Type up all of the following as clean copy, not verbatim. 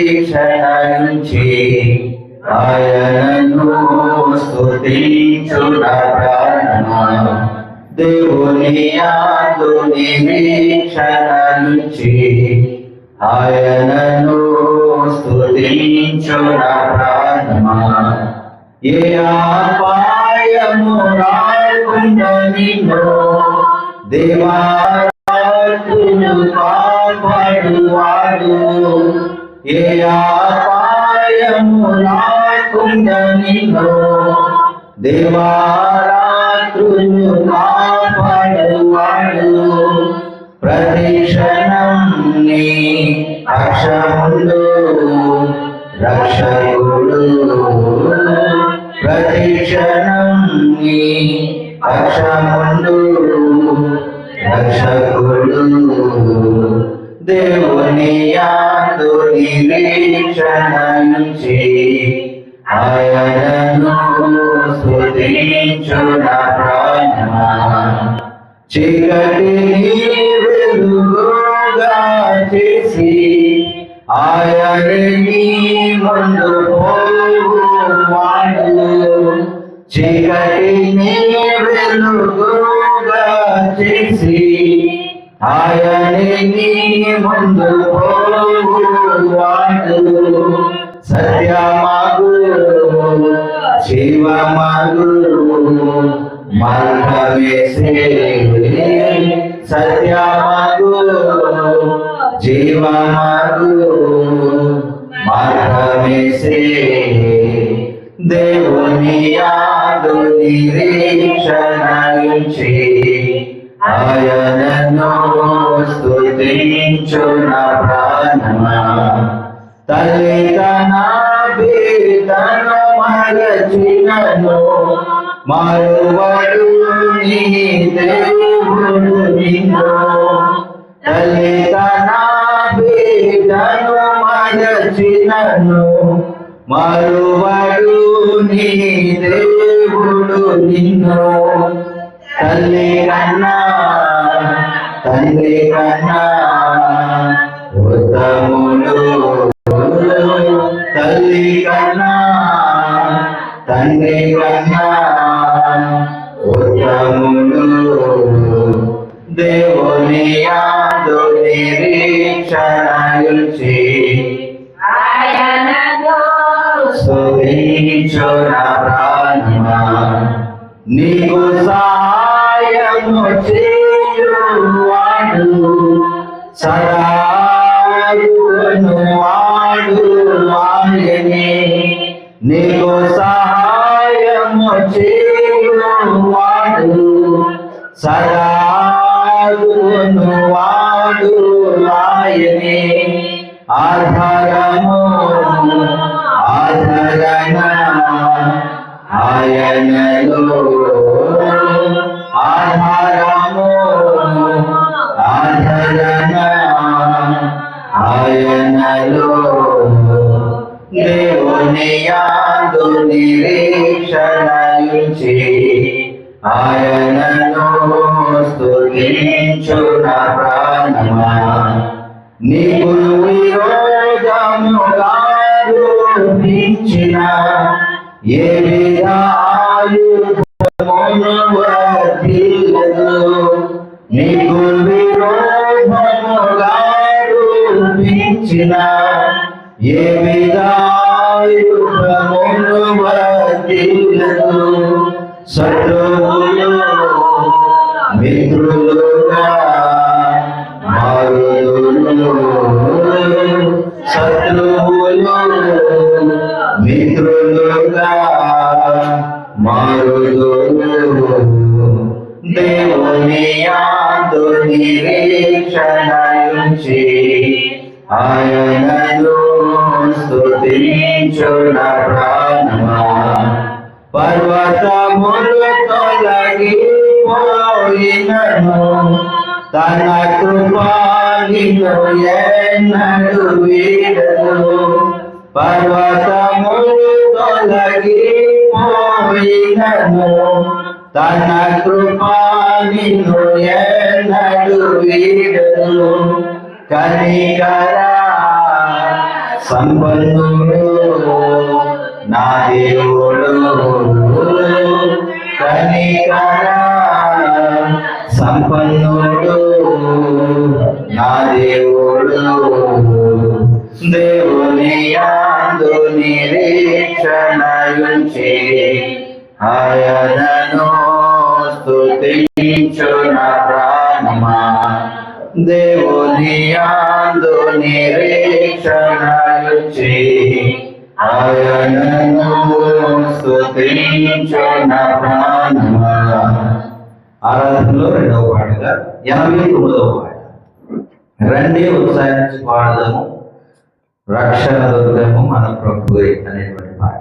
నిరీక్షణించి ఆయనను స్తుతించుట ప్రాణమా దేవుని యందు నిరీక్షణించి ఆయనను స్తుతించుట ప్రాణమా ఏ అపాయము రాకుండా నిన్ను దేవారాత్రులు కాపాడువాడు ఏ అపాయము రాకుండా నిన్ను దేవారాత్రులు కాపాడువాడు ప్రతి క్షణం నీ రక్షములు రక్షకుడు ప్రతి క్షణం నీ రక్షములు రక్షకుడు దేవుని యందు నిరీక్షణించి ఆయనను స్తుతించుట ప్రాణమా చీకటిని వెలుగుగా చేసి ఆయనని ముందు పోవువాడు చీకటిని వెలుగుగా చేసి ఆయనని ముందు పోవువాడు సత్యమగు శివమగు మార్గమేసే సత్యమగు జీవమగు మార్గమేసే దేవుని యందు నిరీక్షణించి ఆయనను స్తుతించుట ప్రాణమా తల్లి తన బిడ్డను మరచినను మరువడు నీ దేవుడు నిన్ను తల్లి తన బిడ్డను మరచినను మరువడు నీ దేవుడు నిన్ను తల్లి కన్నా తండ్రి కన్నా ఉత్తముడు తల్లి కన్నా తండ్రి కన్నా ఉత్తముడు దేవుని యందు నిరీక్షణించి ఆయనను స్తుతించుట ప్రాణమా నీకు సహాయము చేయువాడు సదాను వాడు ఆయనే నీకు సహాయము చేయువాడు సదాను వాడు ఆయనే ఆధారము ఆధారణ ఆయనలో ఆధారము ఆధారణ ఆయనలో దేవుని యందు నిరీక్షణించి ఆయనను స్తుతించుట ప్రాణమా నీకు విరోధముగా రూపించిన ఏ విధాయుధమును వర్తిల్లదు నీకు విరోధముగా రూపించిన ఏ విధాయుధమును వర్తిల్లదు శత్రువులు మిత్రులుగా మారుదురు శత్రువులు మిత్రులుగా మారుదురు దేవుని యందు నిరీక్షణించి ఆయనను స్తుతించుట ప్రాణమా పర్వతములు తొలగిపోయినను తన కృపా నిన్ను ఎన్నడూ వీడదు పర్వతములు తొలగిపోయినను తన కృపా నిన్ను ఎన్నడూ వీడదు కనికర సంపన్నుడు నా దేవుడు కనికర సంపన్నుడు నా దేవుడు దేవుని యందు నిరీక్షణయుంచి ఆయనను స్తుతించు నా ప్రాణమా దేవుని యందు నిరీక్షణయుంచి ఆయనను స్తుతించు నా ప్రాణమా. ఆరాధనలో రెండవ పాటగా 89వ పాట. రండి ఉత్సాహించి పాడదము రక్షణ దుర్గము మన ప్రభు అనేటువంటి పాట.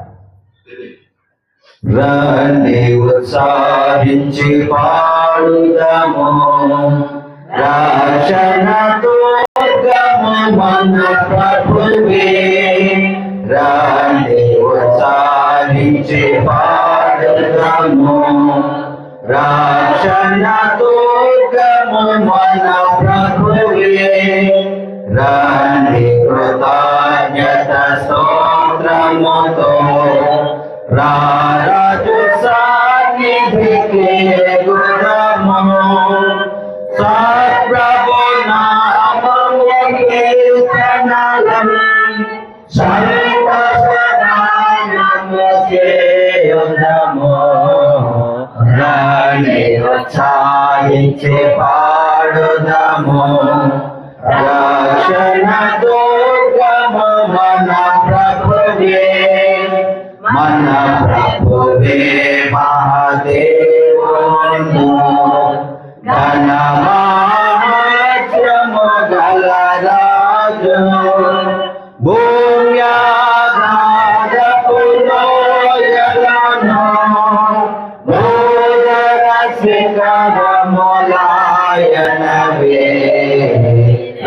రండి ఉత్సాహించి పాడుదము రక్షణ దుర్గము మన ప్రభువే. రండి ఉత్సాహించి పాడుదము రక్షణ దుర్గము మన ప్రభువే. రండి కృతజ్ఞత స్తోత్రముతో రారాజు సన్నిధికి గుణము సత్ప్రభు నామము కీర్తనలం సంతోషగానము చేయుదము. రండి ఉత్సాహించి పాడుదము రక్షణ దుర్గము మన ప్రభువే. మన ప్రభువే మహాదేవుడు ఘన మహాత్మ్యము గల రాజు భూమ్యాధారపు లోయలను భూధర శిఖరములాయనవే.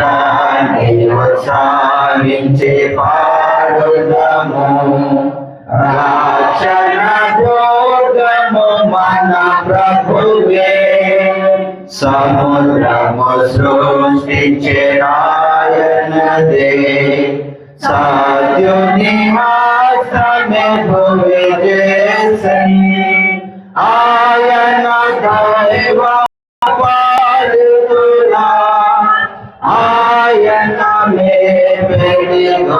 రండి ఉత్సాహించి పాడుదము రక్షణ దుర్గము మన ప్రభువే. సముద్రము సృష్టించినాయనదే సత్యుని హస్తమే భువి చేసెను. ఆయన దైవ పాలితులా ఆయన మేడిగోడెలము.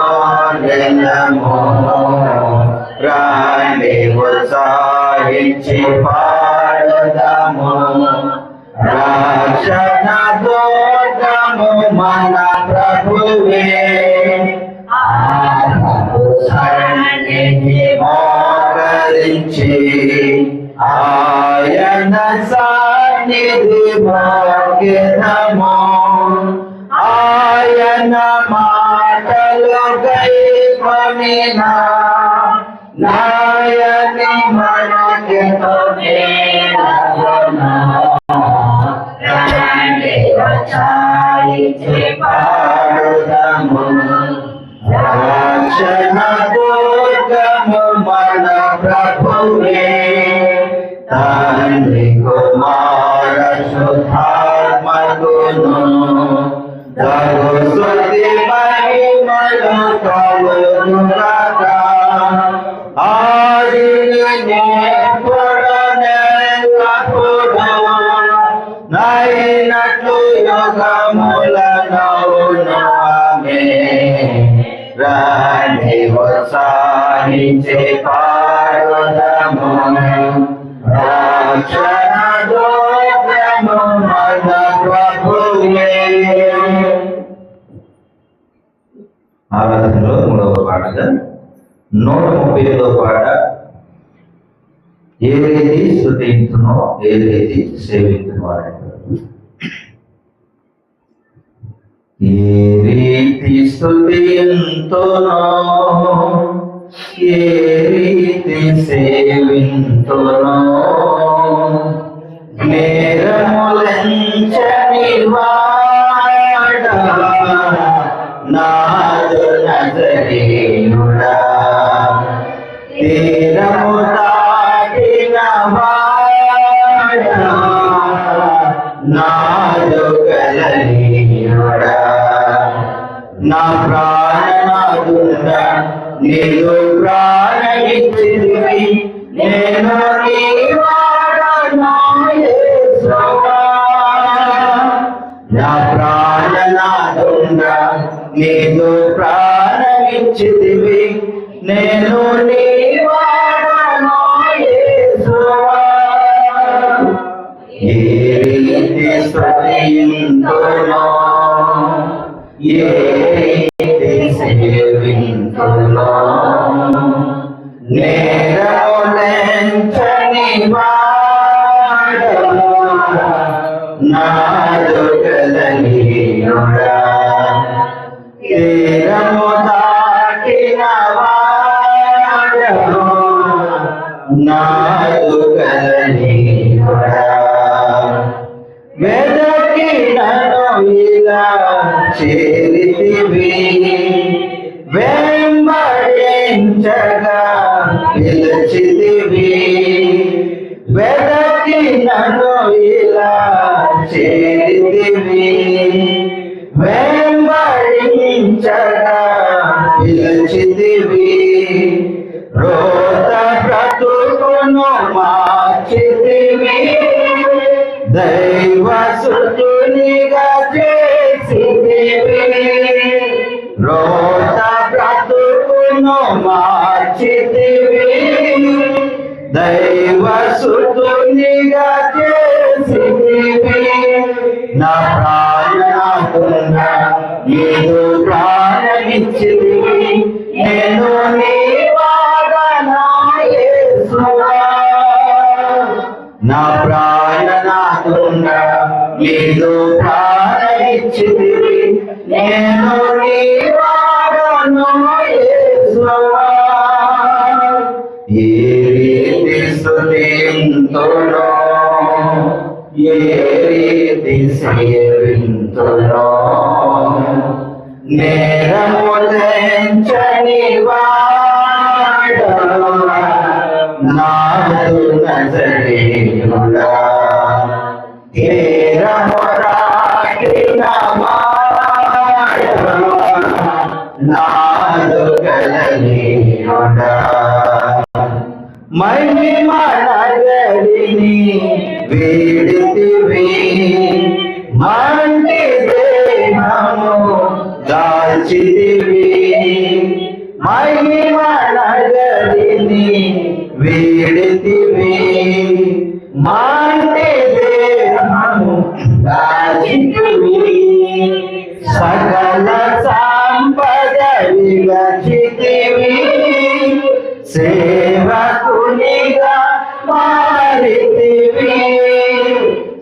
రండి ఉత్సాహించి పాడుదము రక్షణ దుర్గము మన ప్రభువే. సన్నిధి మోకరించి ఆయన సన్నిధి భాగ్యము. ఆయన మాటలు గైకొనిన నాయని మనకెంతో మేలగును. రండి ఉత్సాహించి పాడుదము రక్షణ దుర్గము మన ప్రభువే. తండ్రి కుమార శుద్ధాత్మకును తగు స్తుతి మహిమలు కలుగుగాక. ఆదిని ఎప్పుడు నెల్లప్పుడు నైనట్లు యుగములనవును ఆమేన్. రండి ఉత్సాహించి పాడుదము రక్షణ దుర్గము మన ప్రభువే. ఆరాధనలో మూడవ పాటగా 135వ పాట. ఏ రీతి స్తుతించునో ఏ రీతి సేవించునో అనేటువంటి. ఏ రీతి స్తుతింతునో ఏ రీతి సేవింతునో నేరములంచని వాడా నాదు నజరేయుడా. తీరము దాటిన వాడా నాదు గలలీయుడా. నా ప్రాణనాథుని నీదు ప్రాణమిచ్చితివి నేను నీ వాడను యేసువా నా ప్రాణనాథుడా నీదు ప్రాణమిచ్చితివి నేను నీ వాడను యేసువా ఏ రీతి స్తుతింతునో ఏ రీతి సేవింతునో నేరములెంచని వాడను నాదు గలనీయుడా తీరము దాటిన వాడను నాదు గలనీయుడా వెదకి నన్ను ఇలా చేరితివి వెంబడించగా పిలిచితివి వెదకి నన్ను ఇలా చేరితివి వెంబడించగా పిలిచితివి రోత బ్రతుకును మార్చితివి దైవ సుతునిగా చేసితివి రోత బ్రతుకును మార్చితివి దైవ సుతునిగా చేసితివి నా ప్రాణనాథుడా నీదు ప్రాణమిచ్చితివి నేను నీ వాడను యేసువా నా ప్రాణనాథుడా నీదు ప్రాణమిచ్చితివి నేను నీ వాడను యేసువా ఏ రీతి స్తుతింతునో ఏ రీతి సేవింతునో నేరములెంచని వాడను నాదు నజరేయుడా తీరము దాటిన వాడను నాదు గలనీయుడా మహిమ నగరిని వీడితివి మంటి దేహము దాల్చితివి మహిమ నగరిని వీడితివి మంటి దేహము దాల్చితివి సకల సంపద విగచితివి సేవకునిగా మారితివి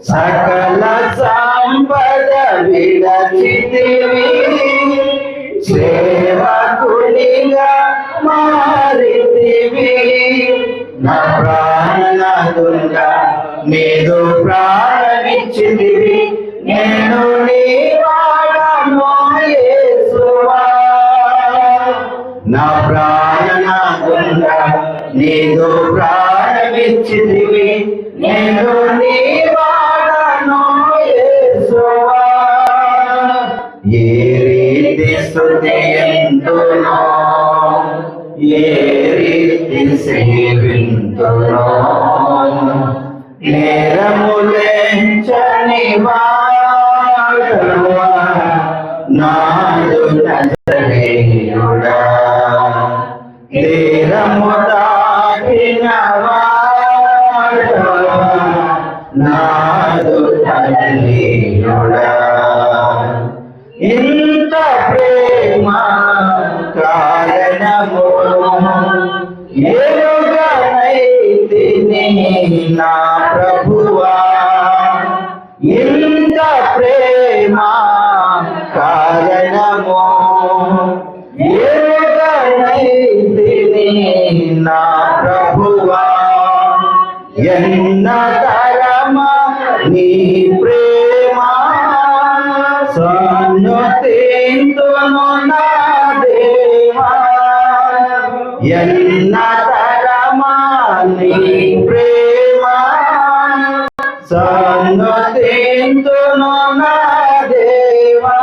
సకల సంపద విడచితివి సేవకునిగా మారితివి నా ప్రాణనాథుడా నీదు ప్రాణమిచ్చితివి నేను నీ వాడను యేసువా నా ప్రాణనాథుడా నీదు ప్రాణమిచ్చితివి నేను నీ వాడను యేసువా ఏ రీతి స్తుతింతునో ఏ రీతి సేవింతునో నేరములెంచని వాడను నాదు నజరేయుడా తీరము దాటిన వాడను నాదు గలనీయుడా ఇంత ప్రేమ కారణము ఎరుగనైతిని నా ప్రభువా ఇంత ప్రేమ కారణము ఎరుగనైతిని నా ప్రభువా ఎన్న తరమా నీ ప్రేమ సన్నుతింతును నా దేవా ఎన్న తరమా నీ ప్రేమ సన్నుతింతును నా దేవా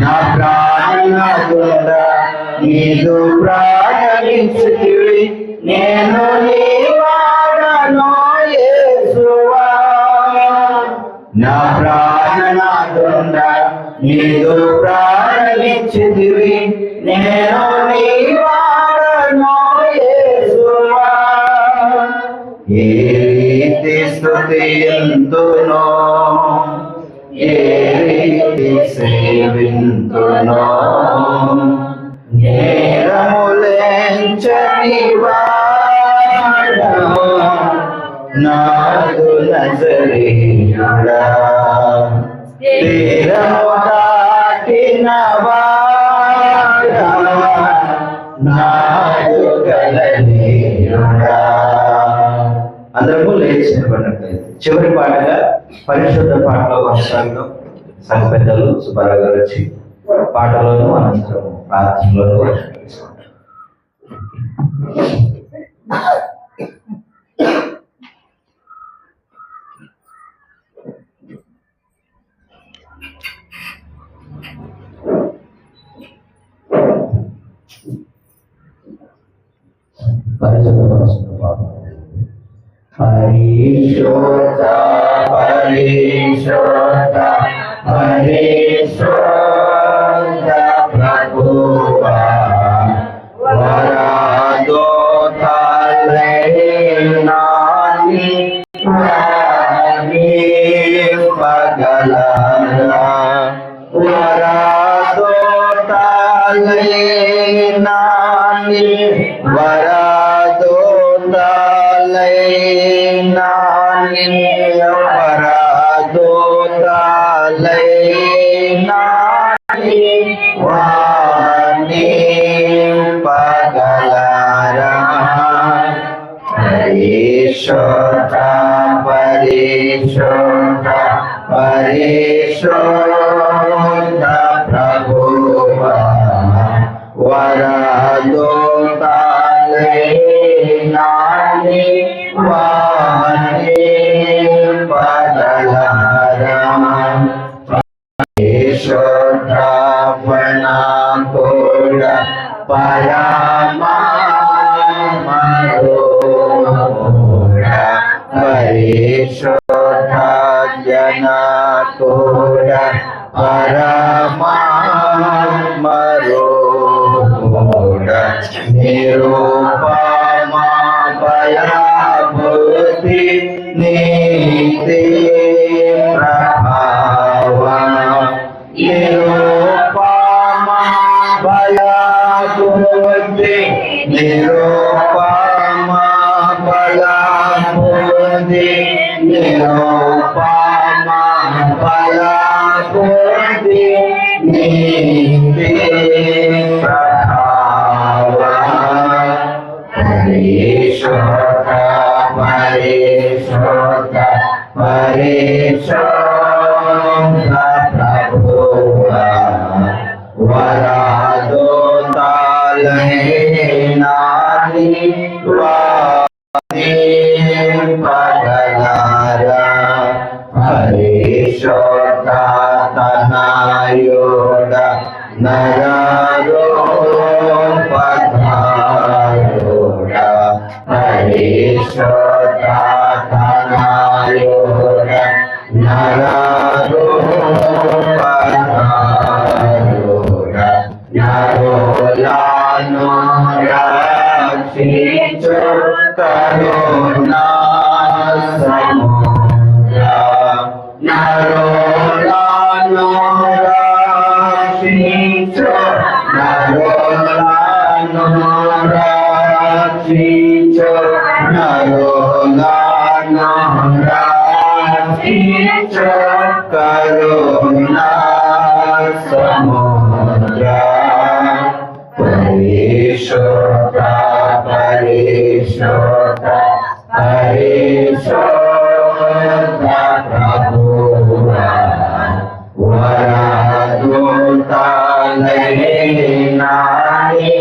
నా ప్రాణనాథుడా నీదు ప్రాణమిచ్చితివి నేను నీ వాడను యేసువా నా ప్రాణనాథుండ నీదు ప్రాణమిచ్చితివి నేను నీ వాడను యేసువా ఏ రీతి స్తుతింతునో ఏ రీతి సేవింతునో నేరములెంచని వాడా నాదు నజరేయుడా తీరము దాటిన వాడా నాదు గలనీయుడా. అందరము లేచి నిలబడినట్లయితే చివరి పాటగా పరిశుద్ధ పాటలో కొనసాగుతాం. సంఘ పెద్దలు సుబ్బారావు గారు వచ్చి పాటలోను అనంతరం ప్రార్థనలోను వర్షిస్తాం. పరిశుద్ధ పాట పరిశోధ పరిశోధ పరిశోధ ప్రభువా వరదోతలేనాని పగలరా వరదోతలేనాని వరదోతలేనాని వరదోతలేనాని వాని పగలరా పరిశోధ పరిశోధ పరిశోధ ప్రభువా వరదోతలేనాని వాని పగలరా పరిశోధపణ కూడా పరమామరుడా పరిశోధ జన కూడా పరమామరుడా నిరూపమా బలబుద్ధి నీతి ప్రభావ నిరూపమా బలబుద్ధి నిరూపమా బలబుద్ధి నిరూపమా బలబుద్ధి నీతి ప్రభావ పరిశోధ పరిశోధ పరిశోధ ప్రభువా వరదోతలేనాని వాని పగలరా పరిశోధ తనయుడ నరరూపధారుడ పరిశోధ తనయుడ నరరూపధారుడ నరులను రక్షించు కరుణా సముద్ర నరులను రక్షించు నరులను రక్షించు నరులను రక్షించు కరుణా సముద్ర పరిశోధ పరిశోధ పరిశోధ ప్రభువా వరదోతలేనాని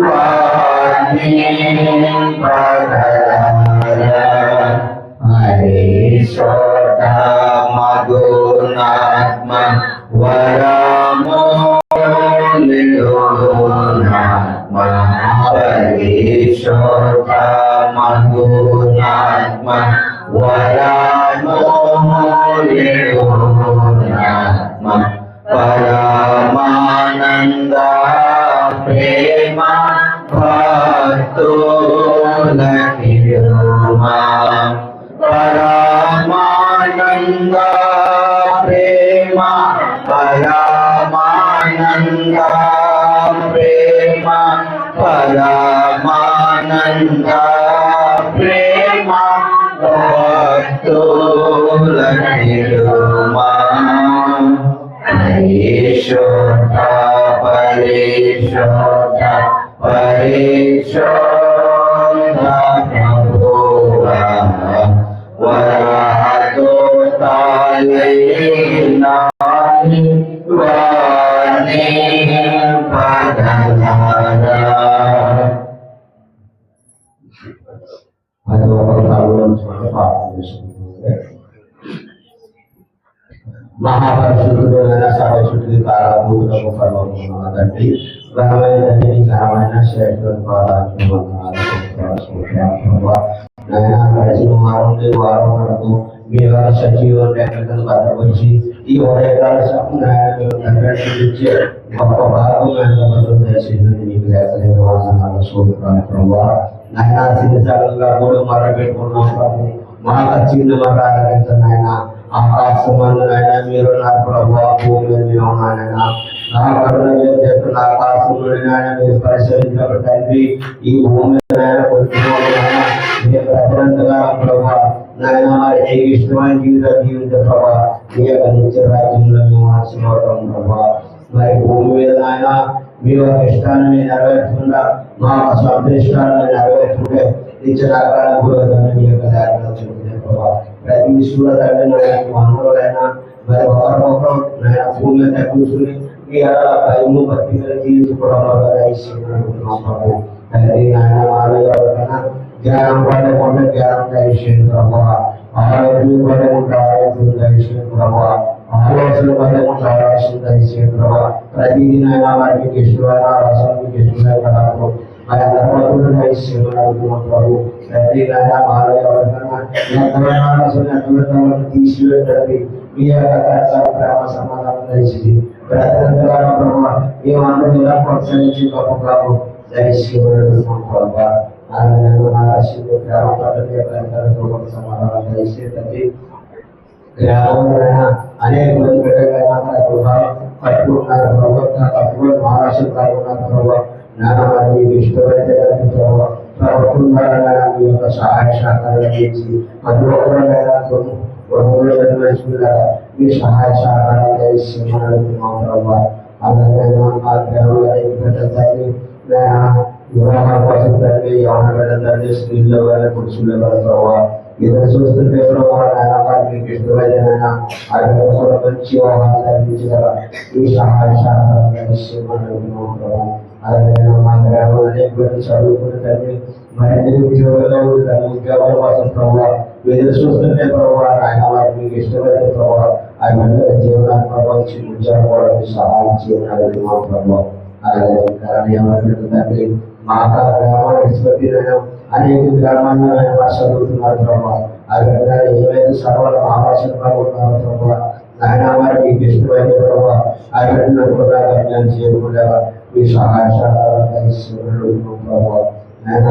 వాని పగలరా పరిశోధ మగునాత్మ వరమోలిలోనా పరిశోధ మధునాత్మ వరమోలేనాత్మ పరమానంద ప్రేమ భక్తులకిరుమా పరమానంద ప్రేమ పరమానంద ప్రేమ పరమానంద ప్రేమ భక్తులకిరుమా పరిశోధ పరిశోధ పరిశోధ ప్రభువా వరదోతాలైనాని వాణి పదనారా మహాపరిశుద్ధుడైన సర్వశుద్ధి కారభూతులకు పరమపుణ్యమున తండ్రి ఘనమైన ఘనమైన శ్రేష్ఠమైన పాదాలకు వందనాలు. నాయన గడిచిన వారం వరకు మీ వారి సజీవ లెక్కలను భద్రపరిచి ఈ ఉదయకాల సమయాన్ని గొప్ప భాగం దయచేసిందని మీకు లేఖలేదు వందనాలు సూత్రాలు ప్రభావ. నాయన సిద్ధంగా కూడా మొదలుపెట్టుకున్నాం ప్రభు మా ఖర్చులు మాకు ఆరాధించిన ఆకాశమందు నాయన మీరు నా ప్రభావ భూమి మీద మేము నాయన నా కరుణ చెప్పిన ఆకాశం నుండి నాయన మీరు పరిశీలించిన తండ్రి ఈ భూమి నాయన ప్రజలంతగా ప్రభావ నాయన మరి నీకు ఇష్టమైన జీవిత ప్రభావ మీ యొక్క నిత్య రాజ్యంలో మేము ఆశీర్వాదం ప్రభావ. మరి భూమి మీద నాయన మీ యొక్క ఇష్టాన్ని నెరవేర్చకుండా మా సొంత ఇష్టాన్ని నెరవేర్చుకుంటే నిత్య పురోగతి మీ యొక్క లేఖనం చెబుతుంది ప్రభావ. ప్రతి విషయంలో తండ్రి నాయన అందరూనైనా మరి ఒకరికొకరు నాయన భూమి మీద కూర్చుని మీ భయము భక్తిగా జీవించుకోవడం ప్రభు. తండ్రి నాయన వాళ్ళు ఎవరికైనా జ్ఞానం పడకుండా జ్ఞానం దయచేయండి ప్రభావ. ఆరోగ్యం పడకుండా ఆరోగ్యం దయచేయండి ప్రభావ. ఆలోచన పడకుండా ఆలోచన దయచేయండి ప్రభావ. ప్రతిదినైనా వారికి ఇష్టమైన ఆలోచనకి ఇష్టమైన కళకు మరి అందరూ దయచేయమని ప్రభు. ప్రతిదైనా మాలో ఎవరికైనా ఎంతమైన ఆలోచన ఎంతమైన తీసివేయండి. మీ యొక్క ప్రేమ సమాధానం దయచేసి ప్రజలంతగా ప్రభావ మేమందరూ ఇలా ప్రోత్సహించి గొప్ప ప్రభు దయచేయమని ప్రభావ. సమాధానం దయచేసి గ్రామంలో అనేక మంది బిడ్డలైనా పట్టుకున్నారు ప్రభుత్వం పట్టుకుని మహారాష్ట్ర కాకున్నారు ప్రభావ. నాన్న మరి మీకు ఇష్టమైతే ప్రభావ ప్రభుత్వం ద్వారా మీ యొక్క సహాయ సహకారాలు అందించి ప్రతి ఒక్కరైనా మీ సహాయ సహకారాలు దయచేయమని ప్రభావ. అలాగే మా గ్రామంలో వివాహాల కోసం తండ్రి యవన తండ్రి స్త్రీల్లో కానీ పురుషుల్లో కానీ ప్రభావ ఇద్దరు చూస్తుంటే ప్రభావ నాయన మీకు ఇష్టమైనైనా ఆ కూడా మంచి వ్యవహారాలు అందించగల ఈ సహాయ సహకారం దయచేయమని ప్రభావ. అలాగే మా గ్రామంలో అనేక చదువుకున్న తండ్రి మరిన్ని ఉద్యోగాల్లో తన ఉద్యోగాల కోసం ప్రభావ ఎదురు చూస్తుంటే ప్రభావ ఆయన వారికి మీకు ఇష్టమైతే ప్రభావ ఆ బిడ్డల జీవనాన్ని ప్రభావించి ఉద్యోగం కూడా సహాయం చేయమని ప్రభావ. అలాగే తండ్రి మా గ్రామాన్ని విడిచిపెట్టిన అనేక గ్రామాల్లో ఆయన చదువుతున్నారు ప్రభావ. ఆ విధంగా ఏమైతే సర్వాలు ఆలోచనగా ఉన్నారు ప్రభావ. ఆయన వారి మీకు ఇష్టమైతే ప్రభావ ఆ విధంగా కూడా జ్ఞానం చేయకుండా మీ సహాయ సహకారం ప్రభావ. ఆయన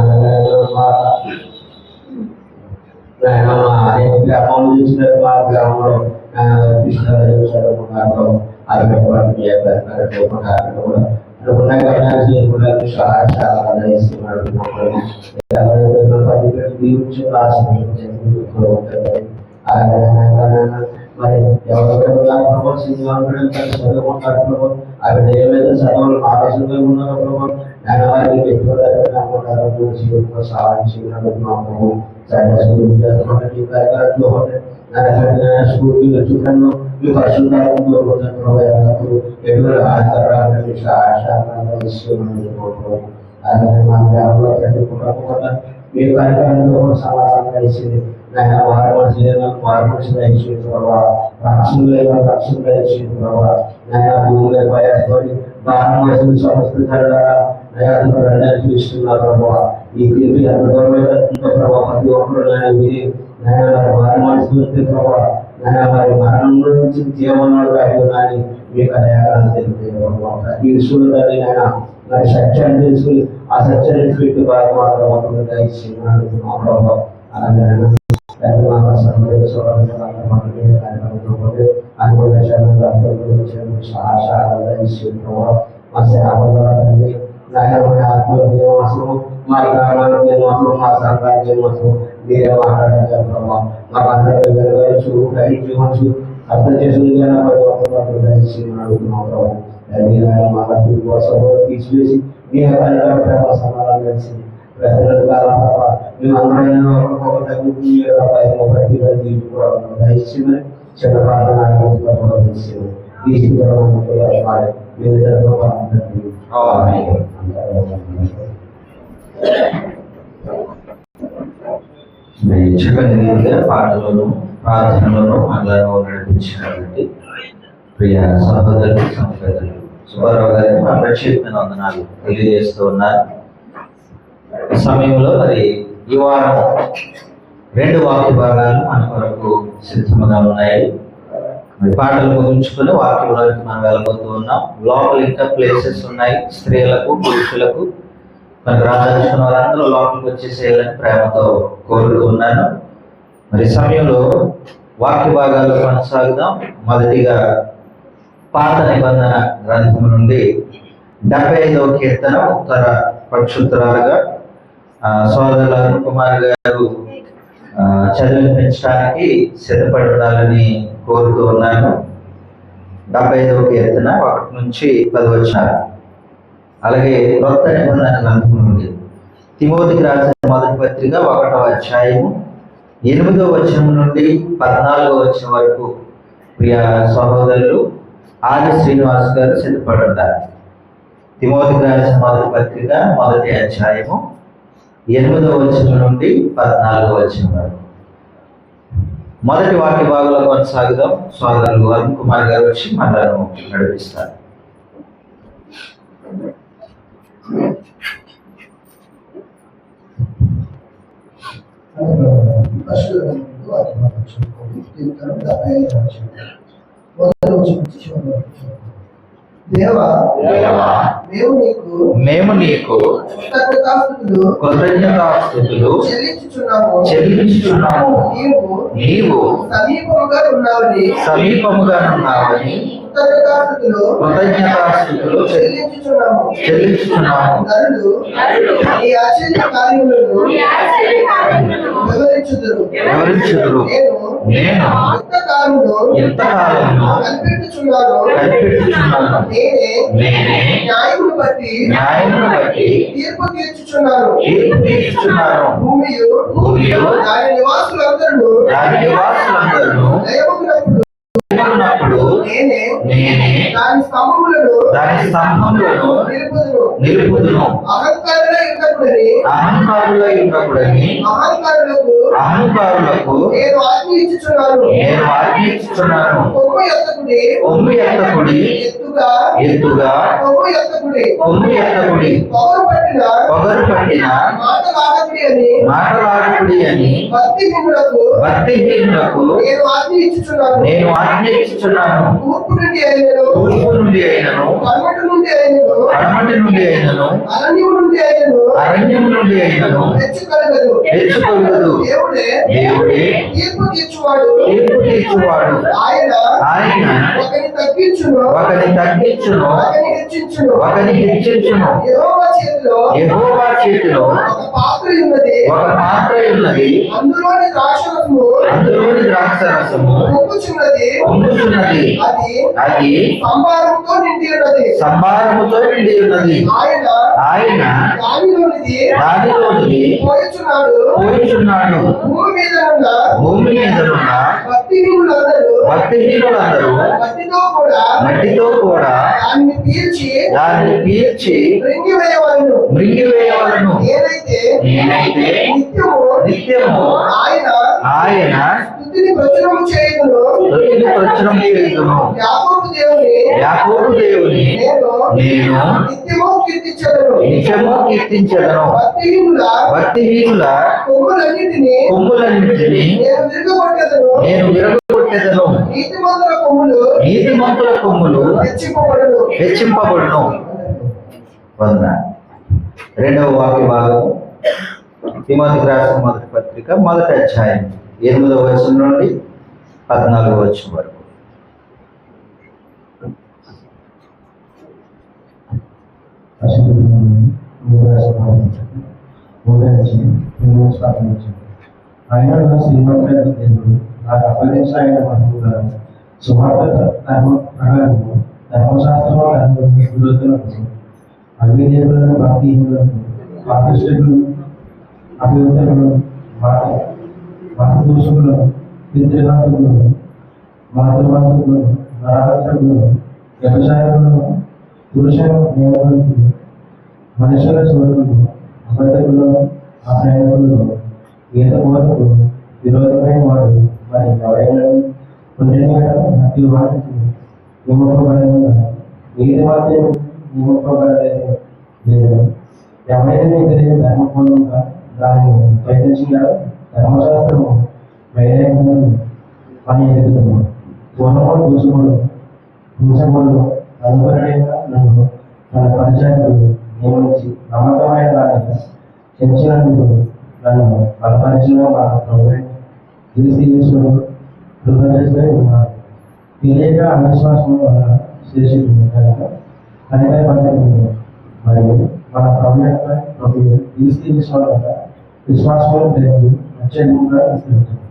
అనేక గ్రామంలో చూసిన మా గ్రామంలో చదువుకున్నారు ఆ విధంగా మీ యొక్క కూడా మరి ఎవరైనా చదువుకుంటారు అక్కడ ఏమైతే చదువులు ఆలోచనగా ఉన్నారో ప్రభావ నేను వారికి ఎక్కువ సహాయం చేయగలుగుతున్నాము. స్కూల్ చూడండి మీ పరిశుభ్రంగా అలాగే మా గ్రామంలో ప్రతి కుటుంబం మీ కార్యక్రమంలో సమాధానం కలిసింది. నేను వారి మనుషులు వారి మనుషులు దయచేసి ప్రభావ. రక్షణ దయచేసి ప్రభావ. నేను భూమి భయపడి బాగా మనుషులు సమస్త రెండని చూస్తున్నా ప్రభావ ఈ తీర్పు ఎంత దూరమైందో ప్రభావ ప్రతి ఒక్కరు నాయన విని నాయన వారి మనసు ఉంది ప్రభావ నాయన వారి మరణం నుంచి జీవనంలో అయిపోయినాని మీకు దయాలను తెలిపే ప్రభావ ప్రతి విషయంలో నాయన మరి సత్యాన్ని తెలుసుకుని ఆ సత్యాన్ని పెట్టి వారు మాత్రం దయచేస్తున్నాను ప్రభావ అలాగే మా సేవలు ఆత్మీయమాసము మా గ్రామానికి మా సంఘానికి మీరే మాట్లాడాలి ప్రభావ మాకు అందరికీ వెలుగచ్చు గ్రహించవచ్చు అర్థం చేసుకుని అడుగుతున్నాం ప్రభావ మా కోసం తీసివేసి మీ ప్రేమ సమాధానం కలిసి మేము అందరైనా దయచేయమని చిన్న ప్రార్థన చక్కని రీతిగా పాటలను ప్రార్థనలను అందరూ నడిపించినటువంటి ప్రియ సహోదరులు సహోదరులు సుబ్బారావు గారికి మా ప్రత్యేకమైన వందనాలు తెలియజేస్తూ ఉన్నారు. సమయంలో మరి ఈ వారం 2 వాక్య భాగాలు మన కొరకు సిద్ధంగా ఉన్నాయి. మరి పాటలు ముగించుకుని వాక్యంలోకి మనం వెళ్ళబోతూ ఉన్నాం. లోపల ఇంకా ప్లేసెస్ ఉన్నాయి స్త్రీలకు పురుషులకు. మనకు రాదలుచుకున్న వారందరూ లోపలికి వచ్చేసేయాలని ప్రేమతో కోరుతూ ఉన్నాను. మరి సమయంలో వాక్య భాగాల్లో కొనసాగుదాం. మొదటిగా పాత నిబంధన గ్రంథం నుండి 75వ కీర్తన ఉత్తర పక్షుత్తరాలుగా సోదరుల అరుణ్ కుమార్ గారు చదివించడానికి సిద్ధపడి ఉండాలని కోరుతూ ఉన్నాను. 75వ కీర్తన 1 నుంచి 10 వచనాలు. అలాగే కొత్త నిబంధన గ్రంథం నుండి తిమోతికి రాసిన మొదటి పత్రిక 1వ అధ్యాయము 8వ వచనం నుండి 14వ వచనం వరకు ప్రియ సహోదరులు ఆది శ్రీనివాస్ గారు సిద్ధపడి ఉంటారు. తిమోతికి రాసిన మొదటి పత్రిక 1వ అధ్యాయము 8వ వచనం నుండి 14వ వచనం వరకు. మొదటి వాక్య భాగంలో కొనసాగుదాం. సోదరులు అరుణ్ కుమార్ గారు వచ్చి మనలను నడిపిస్తారు. దేవా మేము నీకు కృతజ్ఞతాస్తుతులు చెల్లించుచున్నాము. నీవు సమీపముగా ఉన్నావని కృతజ్ఞతాస్తుతులు చెల్లించుచున్నాము. వివరించుదురు. నేను ఎంతకాలము కనిపెట్టుచున్నాను. నేనే న్యాయమును బట్టి తీర్పు తీర్చుచున్నాను. భూమియు దాని నివాసులందరూ లయమగునప్పుడు నేనే దాని స్తంభములను నిలుపుదును. అహంకారులై ఉండకూడని అహంకారులకు నేను ఆజ్ఞ ఇచ్చుచున్నాను. కొమ్ము ఎత్తకుడి, ఎత్తుగా కొమ్ము ఎత్తకుడి. పొగరు పట్టిన మాటలాడకుడి అని భక్తిహీనులకు నేను ఆజ్ఞ ఇచ్చుచున్నాను. తూర్పు నుండి అయినను పడమటి నుండి అయినను అరణ్యము నుండి అయినను తెచ్చుకొనగదు. దేవుడే తీర్పు తీర్చువాడు. ఆయన ఒకని తగ్గించును, ఒకని హెచ్చించును. యెహోవా చేతిలో ఒక పాత్ర ఉన్నది. అందులోని ద్రాక్షరసము పొంగుచున్నది. అది సంభారముతో నిండి ఉన్నది. ఆయన దానిలోనిది పోయిచున్నాడు. భూమి మీదనున్న భక్తిహీనులందరూ మట్టితో కూడా దాన్ని పీల్చి మృంగివేయవలెను. నేనైతే నిత్యము ఆయన ఆయన స్తుతిని ప్రచురం చేయుదును. స్తుతిని ప్రచురం చేయుదును. యాకోబు దేవుని నేను నిత్యము కీర్తించెదను. నిజము కీర్తించెదను. భక్తిహీనుల కొమ్ములన్నిటిని నేను విరగొట్టెదను. నీతిమంతుల కొమ్ములు హెచ్చింపబడును. వందనాలు. రెండవ వాక్య భాగం తిమోతికి రాసిన మొదటి పత్రిక 1వ అధ్యాయం 8వ వచనం నుండి 14వ వచనం వరకు. ఆయన నా శ్రీమంతుడైన దేవుడు నాకు అప్పగించిన ఆయన మనుషులను సువార్త ప్రకారము ధర్మశాస్త్రంలో విరోధులకు అవినీయులను భక్తిహీనులను పాపిష్ఠులను అభివృద్ధులను మాట దోషులను పితృహంతకులను మాతృవంతులను నరహంతకులను వ్యవసాయకులను పురుష నియమకులను మనుషుల స్వరులను అబద్ధకులను అప్రయాణకులను ఈత బోధకు విరోధమైన వాడు మరి ఎవరైనా ప్రతి వాడికి నియమింపబడిన ఏది మాత్రం నియమింపబడలేదు లేదు. ఎవరైనా ఎదురైన ధర్మపూర్వంగా దాన్ని ప్రయత్నించిన ధర్మశాస్త్రము వైరాగ్యాన్ని పని ఎదుగుతాము. పూర్వము దూసుకుడు హింసకుడు తదుపరిగా నన్ను తన పరిచయాలకు నియమించి నమ్మకమైన దానికి చెంచినందుకు నన్ను బలపరిచిన మా ప్రభుత్వం కృతజ్ఞతపై ఉన్నారు. తెలియక అవిశ్వాసం వల్ల శేషిస్తుంది కనుక కనికరపడలేదు. మరియు మన ప్రభు యొక్క విశ్వాసం లేదు అత్యంతంగా విస్తరించింది.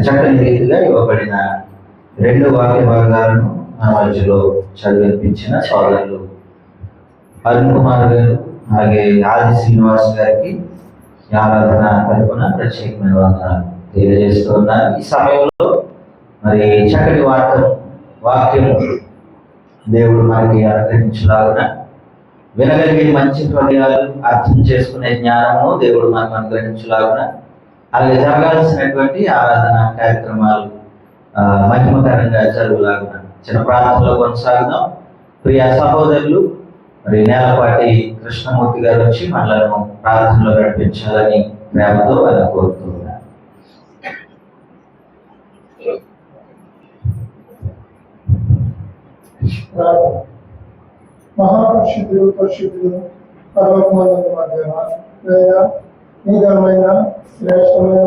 చక్కని రీతిగా ఇవ్వబడిన 2 వాక్య భాగాలను నా మధ్యలో చదివించిన సోదరులు అరుణ్ కుమార్ గారు అలాగే ఆది శ్రీనివాస్ గారికి ఆరాధన తరపున ప్రత్యేకమైన వందనాలు తెలియజేస్తున్నారు. ఈ సమయంలో మరి చక్కటి వాక్యం దేవుడు మనకి అనుగ్రహించలాగున వినగలిగే మంచి హృదయాలు అర్థం చేసుకునే జ్ఞానము దేవుడు మనకు అనుగ్రహించలాగున అలాగే జరగాల్సినటువంటి ఆరాధన కార్యక్రమాలు మహిమకరంగా జరుగులాగున చిన్న ప్రాంతంలో కొనసాగుదాం. ప్రియ సహోదరులు మరి నేలపాటి కృష్ణమూర్తి గారు వచ్చి మనలను ప్రార్థనలో నడిపించాలని ప్రేమతో వారిని కోరుతున్నారు. మహాపరిశుద్ధులు పరిశుద్ధులు పర్వతమందుల మధ్య నీ ఘనమైన శ్రేష్టమైన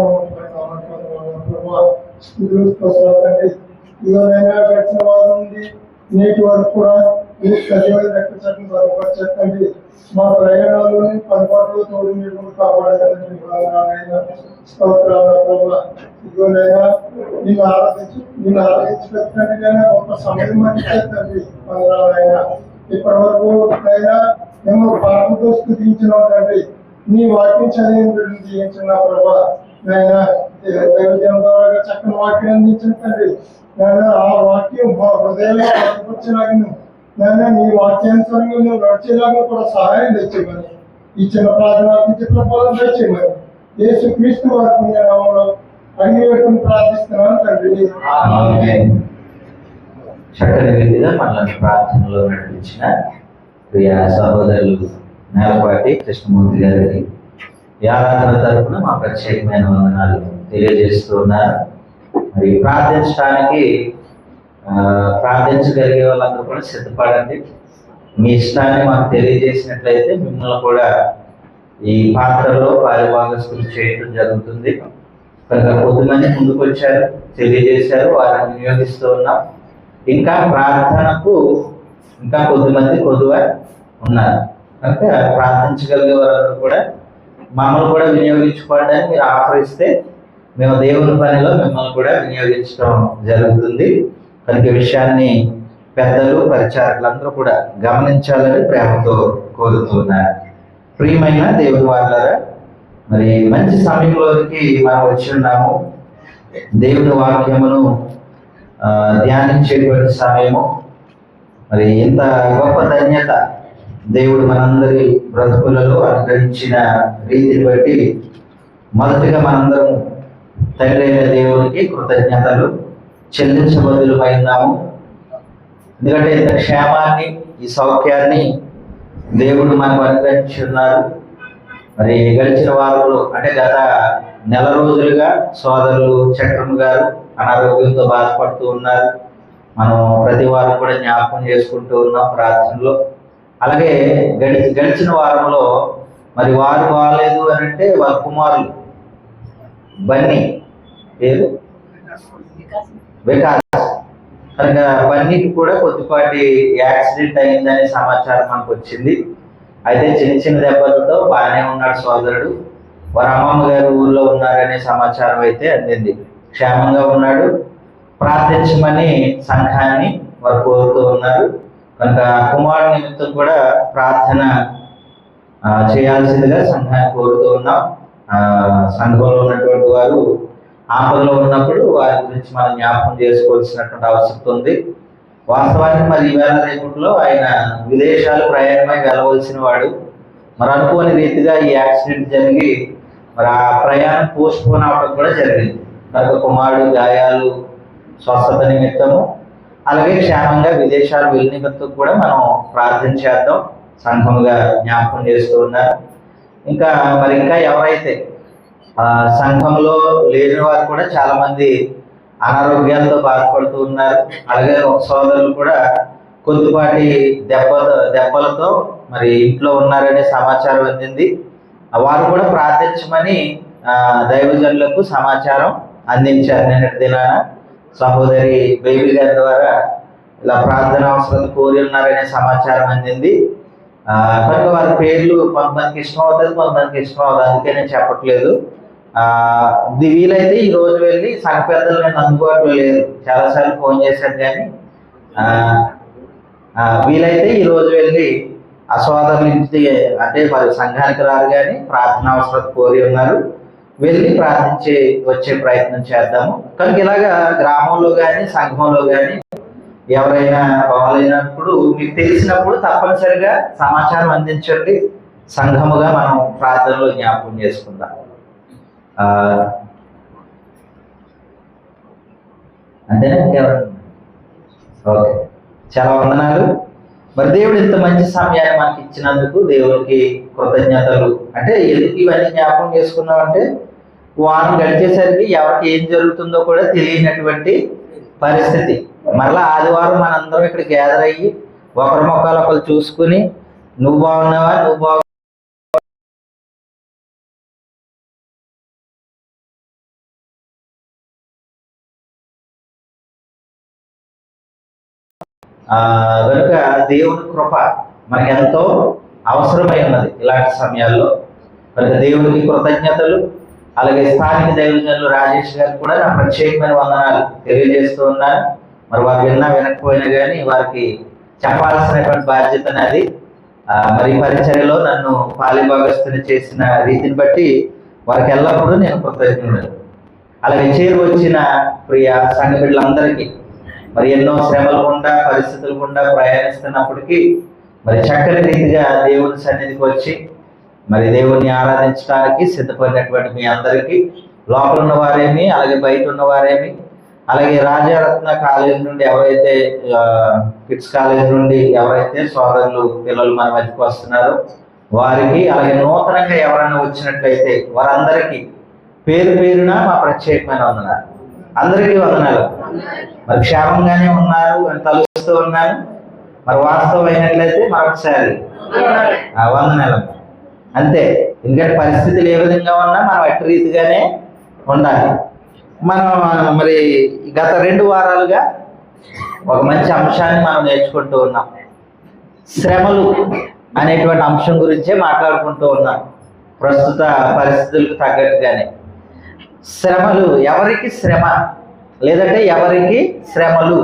ఇదైనా గడిచిన వారం నుండి నేటి వరకు కూడా ఈ సజీవమైన రక్త చట్టం బలపరచండి. మా ప్రయాణాలను పనిపాట్లు తోడు మీరు కాపాడగలండి. స్తోత్రాలు ప్రభావ ఇదిగోనైనా నిన్ను ఆరాధించకండి గొప్ప సమయం మర్చిపోతండి. అయినా ఇప్పటి వరకు అయినా మేము పాపంతో స్థుతించినాం తండ్రి. నీ వాక్యం చదివిన జీవించిన ప్రభా నైనా దైవజనం ద్వారా చక్కని వాక్యం అందించిన తండ్రి. నైనా ఆ వాక్యం మా హృదయంలో భద్రపరచలాగిన నైనా నీ వాక్యానుసారంగా మేము నడిచేలాగా కూడా సహాయం తెచ్చేయమని ఈ చిన్న ప్రార్థన చిత్రపాలను తెచ్చేయమని యేసు క్రీస్తు వారి పుణ్యనామంలో అన్ని పెట్టుకుని ప్రార్థిస్తున్నాను తండ్రి. చక్కని రీతిగా మనల్ని ప్రార్థనలో నడిపించిన ప్రియ సహోదరులు నేలపాటి కృష్ణమూర్తి గారికి ఆరాధన తరపున మా ప్రత్యేకమైన వందనాలు తెలియజేస్తున్నారు. మరి ప్రార్థించగలిగే వాళ్ళందరూ కూడా సిద్ధపడండి. మీ ఇష్టాన్ని మాకు తెలియజేసినట్లయితే మిమ్మల్ని కూడా ఈ పాత్రలో పారిభాగస్తులు చేయడం జరుగుతుంది. కనుక కొద్దిమంది ముందుకు వచ్చారు, తెలియజేశారు, వారిని వినియోగిస్తూ ఉన్నాం. ఇంకా ప్రార్థనకు ఇంకా కొద్దిమంది కొద్దిగా ఉన్నారు. కనుక ప్రార్థించగలిగే వారందరూ కూడా మమ్మల్ని కూడా వినియోగించుకోవడానికి మీరు ఆఫర్ ఇస్తే మేము దేవుని పనిలో మిమ్మల్ని కూడా వినియోగించడం జరుగుతుంది. కనుక విషయాన్ని పెద్దలు పరిచారకులందరూ కూడా గమనించాలని ప్రేమతో కోరుతున్నారు. ప్రియమైన దేవుని వాళ్ళారా, మరి మంచి సమయంలోకి మనం వచ్చి ఉన్నాము. దేవుని వాక్యమును ధ్యానించేటువంటి సమయము. మరి ఇంత గొప్ప ధన్యత దేవుడు మనందరి బ్రతుకులలో అనుగ్రహించిన రీతిని బట్టి మొదటిగా మనందరం తండ్రి అయిన దేవునికి కృతజ్ఞతలు చెల్లించబదులమైనాము. ఎందుకంటే ఇంత క్షేమాన్ని, ఈ సౌఖ్యాన్ని దేవుడు మనకు అనుగ్రహించున్నారు. మరి గడిచిన వారంలో అంటే గత నెల రోజులుగా సోదరులు చక్రమ్ గారు అనారోగ్యంతో బాధపడుతూ ఉన్నారు. మనం ప్రతి వారం కూడా జ్ఞాపకం చేసుకుంటూ ఉన్నాం ప్రార్థనలో. అలాగే గడిచిన వారంలో మరి వారు బాగాలేదు అని అంటే వాళ్ళ కుమారులు బన్నీ పేరు వికాస్, కనుక బన్నీకి కూడా కొద్దిపాటి యాక్సిడెంట్ అయిందనే సమాచారం మనకు వచ్చింది. అయితే చిన్న చిన్న దెబ్బలతో బాగానే ఉన్నాడు సోదరుడు. వారి అమ్మమ్మ గారు ఊర్లో ఉన్నారనే సమాచారం అయితే అందింది. క్షేమంగా ఉన్నాడు. ప్రార్థించమని సంఘాన్ని వారు కోరుతూ ఉన్నారు. కనుక కుమారుడు నిమిత్తం కూడా ప్రార్థన చేయాల్సిందిగా సంఘాన్ని కోరుతూ ఉన్నాం. సంఘంలో ఉన్నటువంటి వారు ఆపదలో ఉన్నప్పుడు వారి గురించి మనం జ్ఞాపకం చేసుకోవాల్సినటువంటి అవసరం ఉంది. వాస్తవానికి మరి ఈవేళ రేపట్లో ఆయన విదేశాలు ప్రయాణమై వెళ్ళవలసిన వాడు. మరి అనుకోని రీతిగా ఈ యాక్సిడెంట్ జరిగి మరి ఆ ప్రయాణం పోస్ట్ పోన్ అవడం కూడా జరిగింది. కనుక కుమారుడు గాయాలు స్వస్థత నిమిత్తము అలాగే క్షేమంగా విదేశాలు వెళ్ళి నిమిత్తం కూడా మనం ప్రార్థన చేద్దాం, సంఘముగా జ్ఞాపకం చేస్తూ ఉన్నారు. ఇంకా ఎవరైతే సంఘంలో లేని వారు కూడా చాలా మంది అనారోగ్యాలతో బాధపడుతూ ఉన్నారు. అలాగే ఒక సోదరులు కూడా కొద్దిపాటి దెబ్బలతో మరి ఇంట్లో ఉన్నారనే సమాచారం అందింది. వారు కూడా ప్రార్థించమని దైవజనులకు సమాచారం అందించారు. నిన్నటి దినాన సహోదరి బేబీ గారి ద్వారా ఇలా ప్రార్థన అవసరం కోరి ఉన్నారనే సమాచారం అందింది. కనుక వారి పేర్లు కొంతమందికి ఇష్టం అవుతుంది, కొంతమందికి ఇష్టం అవుతుంది, అందుకే నేను చెప్పట్లేదు. వీలైతే ఈ రోజు వెళ్ళి సంఘ పెద్దలు నేను అందుబాటులో లేదు, చాలాసార్లు ఫోన్ చేశాను, కానీ వీలైతే ఈ రోజు వెళ్ళి ఆ సోదరుల ఇంటి అంటే మరి సంఘానికి రారు కానీ ప్రార్థన అవసరం కోరి ఉన్నారు, వెళ్ళి ప్రార్థించి వచ్చే ప్రయత్నం చేద్దాము. కనుక ఇలాగా గ్రామంలో కానీ సంఘంలో కానీ ఎవరైనా బాగాలేనప్పుడు మీకు తెలిసినప్పుడు తప్పనిసరిగా సమాచారం అందించండి. సంఘముగా మనం ప్రార్థనలో జ్ఞాపకం చేసుకుందాం. అంతేనా? ఇంకెవరైనా? ఓకే, చాలా వందనాలు. మరి దేవుడు ఇంత మంచి సమయాన్ని మనకి ఇచ్చినందుకు దేవునికి కృతజ్ఞతలు. అంటే ఎందుకు ఇవన్నీ జ్ఞాపకం చేసుకున్నామంటే వారం గడిచేసరికి ఎవరికి ఏం జరుగుతుందో కూడా తెలియనటువంటి పరిస్థితి. మరలా ఆదివారం మనందరం ఇక్కడ గ్యాదర్ అయ్యి ఒకరి మొక్కలు ఒకరు చూసుకుని నువ్వు బాగున్నావా, నువ్వు బాగు కనుక దేవుని కృప మనకి ఎంతో అవసరమై ఉన్నది ఇలాంటి సమయాల్లో. కనుక దేవునికి కృతజ్ఞతలు. అలాగే స్థానిక దైవజనులు రాజేష్ గారికి కూడా నా ప్రత్యేకమైన వందనాలు తెలియజేస్తూ ఉన్నాను. మరి వారు వినకపోయినా కానీ వారికి చెప్పాల్సినటువంటి బాధ్యత నాది. మరి పరిచర్యలో నన్ను పాలిభాగస్తుని చేసిన రీతిని బట్టి వారికి ఎల్లప్పుడూ నేను కృతజ్ఞుడు. అలాగే చేరు వచ్చిన ప్రియ సంఘ బిడ్డలందరికీ మరి ఎన్నో శ్రమలు గుండా పరిస్థితులు గుండా ప్రయాణిస్తున్నప్పటికీ మరి చక్కని రీతిగా దేవుని సన్నిధికి వచ్చి మరి దేవుణ్ణి ఆరాధించడానికి సిద్ధపడినటువంటి మీ అందరికీ, లోపల ఉన్న వారేమి అలాగే బయట ఉన్నవారేమి, అలాగే రాజారత్న కాలేజ్ నుండి ఎవరైతే కిడ్స్ కాలేజ్ నుండి ఎవరైతే సోదరులు పిల్లలు మన మధ్యకు వస్తున్నారో వారికి, అలాగే నూతనంగా ఎవరైనా వచ్చినట్లయితే వారందరికీ పేరు పేరున మా ప్రత్యేకమైన వందనాలు. అందరికీ వందనాలు. మరి క్షేమంగానే ఉన్నారు అని తలుస్తూ ఉన్నాను. మరి వాస్తవం అయినట్లయితే మరొకసారి వందనాలు. అంతే, ఎందుకంటే పరిస్థితులు ఏ విధంగా ఉన్నా మనం అట్టి రీతిగానే ఉండాలి. మనం మరి గత 2 వారాలుగా ఒక మంచి అంశాన్ని మనం నేర్చుకుంటూ ఉన్నాం. శ్రమలు అనేటువంటి అంశం గురించే మాట్లాడుకుంటూ ఉన్నాం. ప్రస్తుత పరిస్థితులకు తగ్గట్టుగానే శ్రమలు, ఎవరికి శ్రమ లేదంటే ఎవరికి శ్రమలు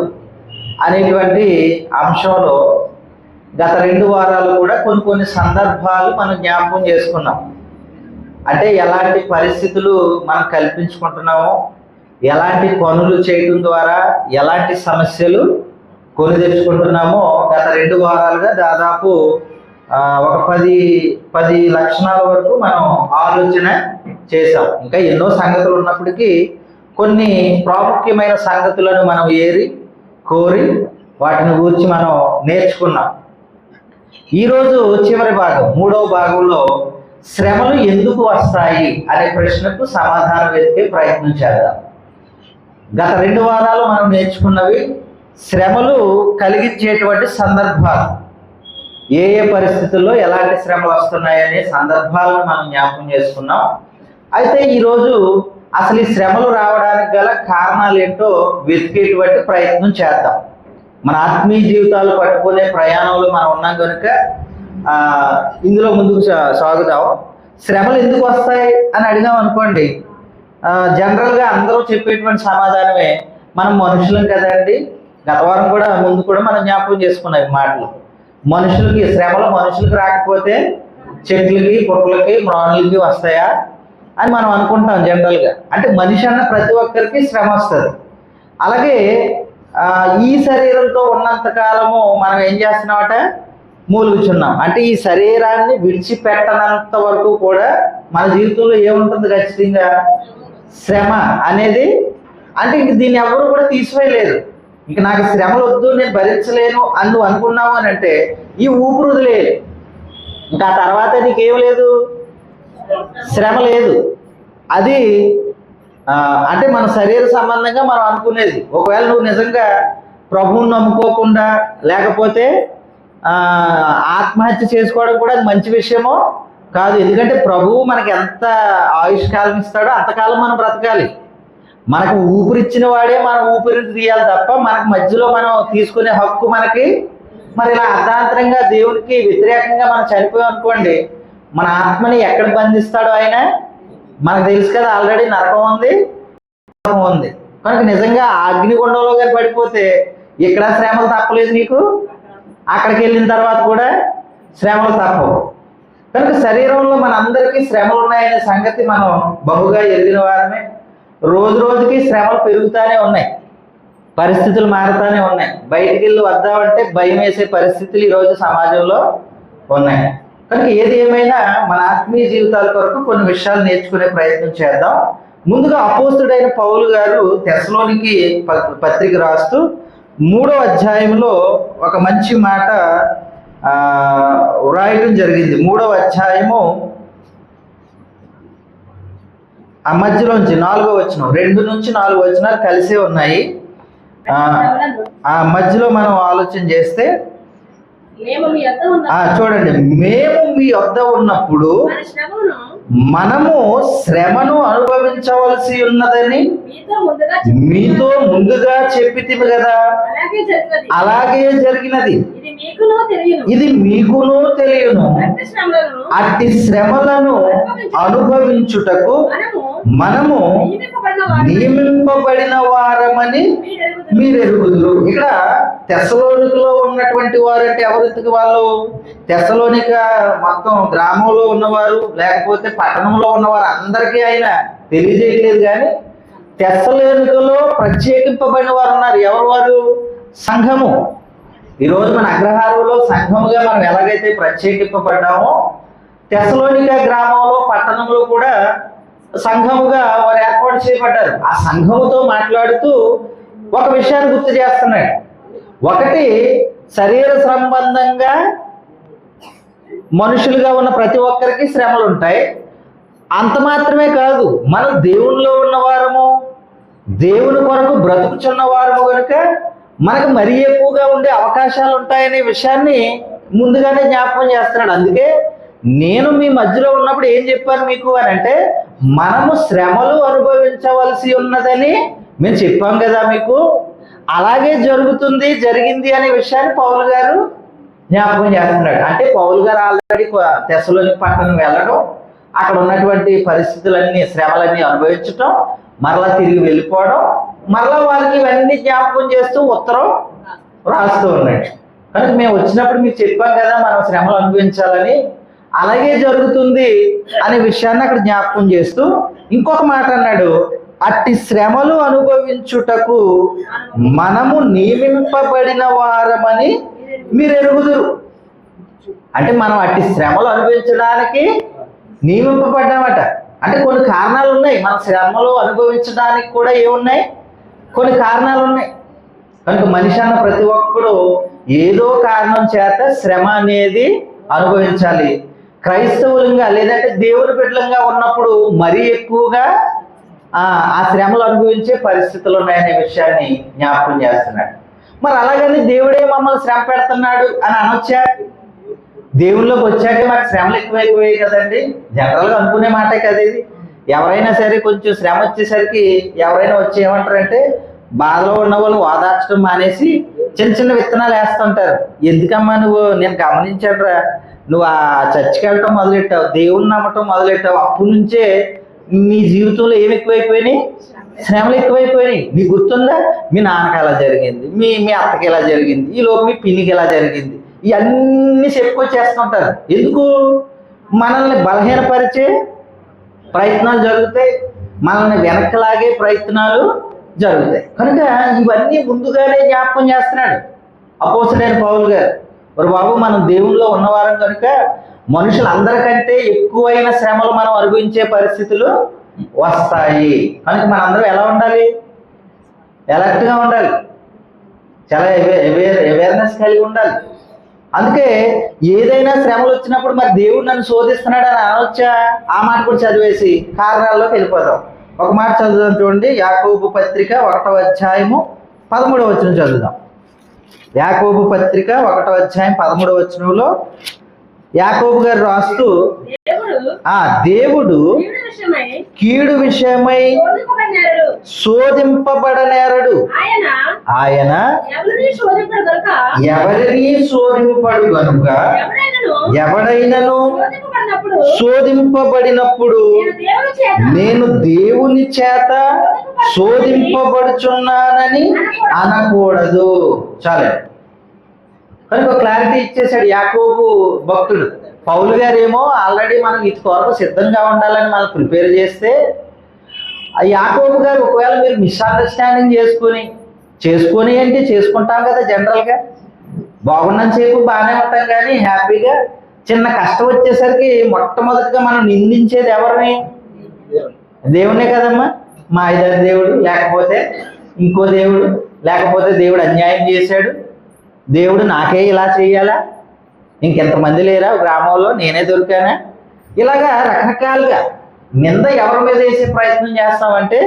అనేటువంటి అంశంలో గత 2 వారాలు కూడా కొన్ని సందర్భాలు మనం జ్ఞాపకం చేసుకున్నాం. అంటే ఎలాంటి పరిస్థితులు మనం కల్పించుకుంటున్నామో, ఎలాంటి పనులు చేయడం ద్వారా ఎలాంటి సమస్యలు కొని తెచ్చుకుంటున్నామో గత 2 వారాలుగా దాదాపు ఒక 10 లక్షణాల వరకు మనం ఆలోచన చేసాం. ఇంకా ఎన్నో సంగతులు ఉన్నప్పటికీ కొన్ని ప్రాముఖ్యమైన సంగతులను మనం కోరి వాటిని గురించి మనం నేర్చుకున్నాం. ఈరోజు చివరి భాగం, 3వ భాగంలో శ్రమలు ఎందుకు వస్తాయి అనే ప్రశ్నకు సమాధానం వెతికే ప్రయత్నం చేద్దాం. గత 2 వారాలు మనం నేర్చుకున్నవి శ్రమలు కలిగించేటువంటి సందర్భాలు, ఏ పరిస్థితుల్లో ఎలాంటి శ్రమలు వస్తున్నాయనే సందర్భాలను మనం జ్ఞాపకం చేసుకున్నాం. అయితే ఈరోజు అసలు ఈ శ్రమలు రావడానికి గల కారణాలు ఏంటో వెతికేటువంటి ప్రయత్నం చేద్దాం. మన ఆత్మీయ జీవితాలు పట్టుకునే ప్రయాణంలో మనం ఉన్నాం కనుక ఇందులో ముందుకు సాగుదాం. శ్రమలు ఎందుకు వస్తాయి అని అడిగాం అనుకోండి, జనరల్గా అందరూ చెప్పేటువంటి సమాధానమే మనం మనుషులం కదండి. గత వారం కూడా ముందు కూడా మనం జ్ఞాపకం చేసుకున్నాం ఈ మాటలు. మనుషులకి శ్రమలు మనుషులకి రాకపోతే చెట్లకి పుట్లకి మ్రాణులకి వస్తాయా అని మనం అనుకుంటాం జనరల్గా. అంటే మనిషి అన్న ప్రతి ఒక్కరికి శ్రమ వస్తుంది. అలాగే ఈ శరీరంతో ఉన్నంత కాలము మనం ఏం చేస్తున్నామట, మూలుగుచున్నాం. అంటే ఈ శరీరాన్ని విడిచిపెట్టనంత వరకు కూడా మన జీవితంలో ఏముంటుంది, ఖచ్చితంగా శ్రమ అనేది. అంటే ఇంక దీన్ని ఎవరు కూడా తీసివేయలేరు. ఇంక నాకు శ్రమలు వద్దు, నేను భరించలేను అని నువ్వు అనుకున్నావు అని అంటే ఈ ఊపిరి వదిలేదు. ఇంకా ఆ తర్వాత నీకేం లేదు, శ్రమ లేదు. అది అంటే మన శరీర సంబంధంగా మనం అనుకునేది. ఒకవేళ నువ్వు నిజంగా ప్రభువుని నమ్ముకోకుండా లేకపోతే ఆత్మహత్య చేసుకోవడం కూడా అది మంచి విషయమో కాదు. ఎందుకంటే ప్రభువు మనకి ఎంత ఆయుష్కాలం ఇస్తాడో అంతకాలం మనం బ్రతకాలి. మనకు ఊపిరిచ్చిన వాడే మనం ఊపిరిని తీయాలి తప్ప మనకు మధ్యలో మనం తీసుకునే హక్కు మనకి. మరి ఇలా అర్ధాంతరంగా దేవునికి వ్యతిరేకంగా మనం చనిపోయాం అనుకోండి, మన ఆత్మని ఎక్కడ బంధిస్తాడో ఆయన మనకు తెలుసు కదా. ఆల్రెడీ నరకం ఉంది, నరకం ఉంది. కనుక నిజంగా అగ్నిగుండంలో కానీ పడిపోతే ఇక్కడ శ్రమలు తప్పలేదు నీకు, అక్కడికి వెళ్ళిన తర్వాత కూడా శ్రమలు తప్పవు. కనుక శరీరంలో మన అందరికీ శ్రమలు ఉన్నాయనే సంగతి మనం బహుగా ఎరిగిన వారమే. రోజు రోజుకి శ్రమలు పెరుగుతూనే ఉన్నాయి, పరిస్థితులు మారుతూనే ఉన్నాయి. బయటికి వెళ్ళి వద్దామంటే భయం వేసే పరిస్థితులు ఈరోజు సమాజంలో ఉన్నాయి. కనుక ఏది ఏమైనా మన ఆత్మీయ జీవితాల కొరకు కొన్ని విషయాలు నేర్చుకునే ప్రయత్నం చేద్దాం. ముందుగా అపోస్తుడైన పౌలు గారు తెస్సలోనికి పత్రిక రాస్తూ 3వ అధ్యాయంలో ఒక మంచి మాట వ్రాయడం జరిగింది. 3వ అధ్యాయము ఆ మధ్యలోంచి 4వ వచనం, 2 నుంచి 4 వచనాలు కలిసే ఉన్నాయి. ఆ మధ్యలో మనం ఆలోచన చేస్తే చూడండి, మేము మీ వద్ద ఉన్నప్పుడు మనము శ్రమను అనుభవించవలసి ఉన్నదని మీతో ముందుగా చెప్పితిమి కదా, అలాగే జరిగినది. ఇది మీకును తెలియను. అట్టి శ్రమలను అనుభవించుటకు మనము నియమింపబడిన వారమని మీరు ఎరుగుదురు. ఇక్కడ తెస్సలోనికలో ఉన్నటువంటి వారు అంటే ఎవరికి వాళ్ళు? తెస్సలోనిక మొత్తం గ్రామంలో ఉన్నవారు లేకపోతే పట్టణంలో ఉన్నవారు అందరికీ ఆయన తెలియజేయట్లేదు. కానీ తెస్సలోనికలో ప్రత్యేకింపబడిన వారు ఉన్నారు. ఎవరు వారు? సంఘము. ఈరోజు మన అగ్రహారంలో సంఘముగా మనం ఎలాగైతే ప్రత్యేకింపబడ్డామో తెస్సలోనిక గ్రామంలో పట్టణంలో కూడా సంఘముగా వారు ఏర్పాటు చేయబడ్డారు. ఆ సంఘముతో మాట్లాడుతూ ఒక విషయాన్ని గుర్తు చేస్తున్నాడు. ఒకటి, శరీర సంబంధంగా మనుషులుగా ఉన్న ప్రతి ఒక్కరికి శ్రమలు ఉంటాయి. అంత మాత్రమే కాదు, మనం దేవునిలో ఉన్నవారము, దేవుని కొరకు బ్రతుకుచున్న వారము కనుక మనకు మరీ ఎక్కువగా ఉండే అవకాశాలు ఉంటాయనే విషయాన్ని ముందుగానే జ్ఞాపకం చేస్తున్నాడు. అందుకే నేను మీ మధ్యలో ఉన్నప్పుడు ఏం చెప్పాను మీకు అని అంటే, మనము శ్రమలు అనుభవించవలసి ఉన్నదని మేము చెప్పాం కదా మీకు. అలాగే జరుగుతుంది, జరిగింది అనే విషయాన్ని పౌలు గారు జ్ఞాపకం చేస్తున్నాడు. అంటే పౌలు గారు ఆల్రెడీ తెస్సలోని పట్టణం వెళ్ళడం, అక్కడ ఉన్నటువంటి పరిస్థితులన్నీ, శ్రమలన్నీ అనుభవించటం, మరలా తిరిగి వెళ్ళిపోవడం, మరలా వాళ్ళకి ఇవన్నీ జ్ఞాపకం చేస్తూ ఉత్తరం రాస్తూ ఉన్నాడు. కనుక మేము వచ్చినప్పుడు మీకు చెప్పాం కదా మనం శ్రమలు అనుభవించాలని, అలాగే జరుగుతుంది అనే విషయాన్ని అక్కడ జ్ఞాపకం చేస్తూ ఇంకొక మాట అన్నాడు, అట్టి శ్రమలు అనుభవించుటకు మనము నియమింపబడిన వారమని మీరు ఎరుగుదురు. అంటే మనం అట్టి శ్రమలు అనుభవించడానికి నియమింపబడ్డామట. అంటే కొన్ని కారణాలు ఉన్నాయి. మన శ్రమలు అనుభవించడానికి కూడా ఏమున్నాయి, కొన్ని కారణాలు ఉన్నాయి. కనుక మనిషి అన్న ప్రతి ఒక్కడు ఏదో కారణం చేత శ్రమ అనేది అనుభవించాలి. క్రైస్తవులంగా లేదంటే దేవుని బిడ్డలంగా ఉన్నప్పుడు మరీ ఎక్కువగా ఆ శ్రమలు అనుభవించే పరిస్థితులు ఉన్నాయనే విషయాన్ని జ్ఞాపకం చేస్తున్నాడు. మరి అలాగని దేవుడే మమ్మల్ని శ్రమ పెడుతున్నాడు అని అనొచ్చా? దేవుళ్ళలోకి వచ్చాక మాకు శ్రమలు ఎక్కువైపోయాయి కదండి, జనరల్గా అనుకునే మాటే కదా ఇది. ఎవరైనా సరే కొంచెం శ్రమ వచ్చేసరికి ఎవరైనా వచ్చి ఏమంటారంటే, బాధలో ఉన్న వాళ్ళు ఓదార్చడం మానేసి చిన్న చిన్న విత్తనాలు వేస్తుంటారు. ఎందుకమ్మా నువ్వు, నేను గమనించాడురా, నువ్వు ఆ చర్చికి వెళ్ళటం మొదలెట్టావు, దేవుణ్ణి నమ్మటం మొదలెట్టావు, అప్పటి నుంచే నీ జీవితంలో ఏమి ఎక్కువైపోయినాయి, శ్రమలు ఎక్కువైపోయినాయి. నీకు గుర్తుందా, మీ నాన్నకి ఎలా జరిగింది, మీ అత్తకి ఎలా జరిగింది, ఈలోపు మీ పిన్నికి ఎలా జరిగింది, ఇవన్నీ చెప్పుకొచ్చేస్తుంటారు. ఎందుకు? మనల్ని బలహీనపరిచే ప్రయత్నాలు జరుగుతాయి, మనల్ని వెనక్కి లాగే ప్రయత్నాలు జరుగుతాయి. కనుక ఇవన్నీ ముందుగానే జ్ఞాపకం చేస్తున్నాడు అపోస్తలుడైన పౌలు గారు. మరి బాబు, మనం దేవుల్లో ఉన్నవారం కనుక మనుషులందరికంటే ఎక్కువైన శ్రమలు మనం అనుభవించే పరిస్థితులు వస్తాయి. కనుక మనందరం ఎలా ఉండాలి? ఎలర్ట్గా ఉండాలి, చాలా అవేర్నెస్ కలిగి ఉండాలి. అందుకే ఏదైనా శ్రమలు వచ్చినప్పుడు మరి దేవుడు నన్ను శోధిస్తున్నాడు అని అనొచ్చా? ఆ మాట కూడా చదివేసి కారణాల్లోకి వెళ్ళిపోతాం. ఒక మాట చదువుదాం చూడండి, యాకోబు పత్రిక 1వ అధ్యాయము 13వ వచనం చదువుదాం. యాకోబు పత్రిక 1వ అధ్యాయం 13వ వచనంలో యాకోబు గారు రాస్తూ, దేవుడు కీడు విషయమై శోధింపబడనేరడు, ఆయన ఎవరిని శోధింపడు గనుక ఎవడైనను శోధింపబడినప్పుడు నేను దేవుని చేత శోధింపబడుచున్నానని అనకూడదు. చాలే. కనుక క్లారిటీ ఇచ్చేసాడు యాకోబు భక్తుడు. పౌలు గారేమో ఆల్రెడీ మనం ఇటు కొరకు సిద్ధంగా ఉండాలని మనం ప్రిపేర్ చేస్తే, ఆ యాకోబు గారు ఒకవేళ మీరు మిస్అండర్స్టాండింగ్ చేసుకొని అంటే చేసుకుంటాం కదా, జనరల్గా బాగున్నంత సేపు బాగానే ఉంటాం, కానీ హ్యాపీగా చిన్న కష్టం వచ్చేసరికి మొట్టమొదటిగా మనం నిందించేది ఎవరిని? దేవుణ్ణే కదమ్మా. మా ఇద్దరు దేవుడు, లేకపోతే ఇంకో దేవుడు, లేకపోతే దేవుడు అన్యాయం చేశాడు, దేవుడు నాకే ఇలా చేయాలా, ఇంకెంతమంది లేరా గ్రామంలో, నేనే దొరికానా, ఇలాగా రకరకాలుగా నింద ఎవరి మీద వేసే ప్రయత్నం చేస్తామంటే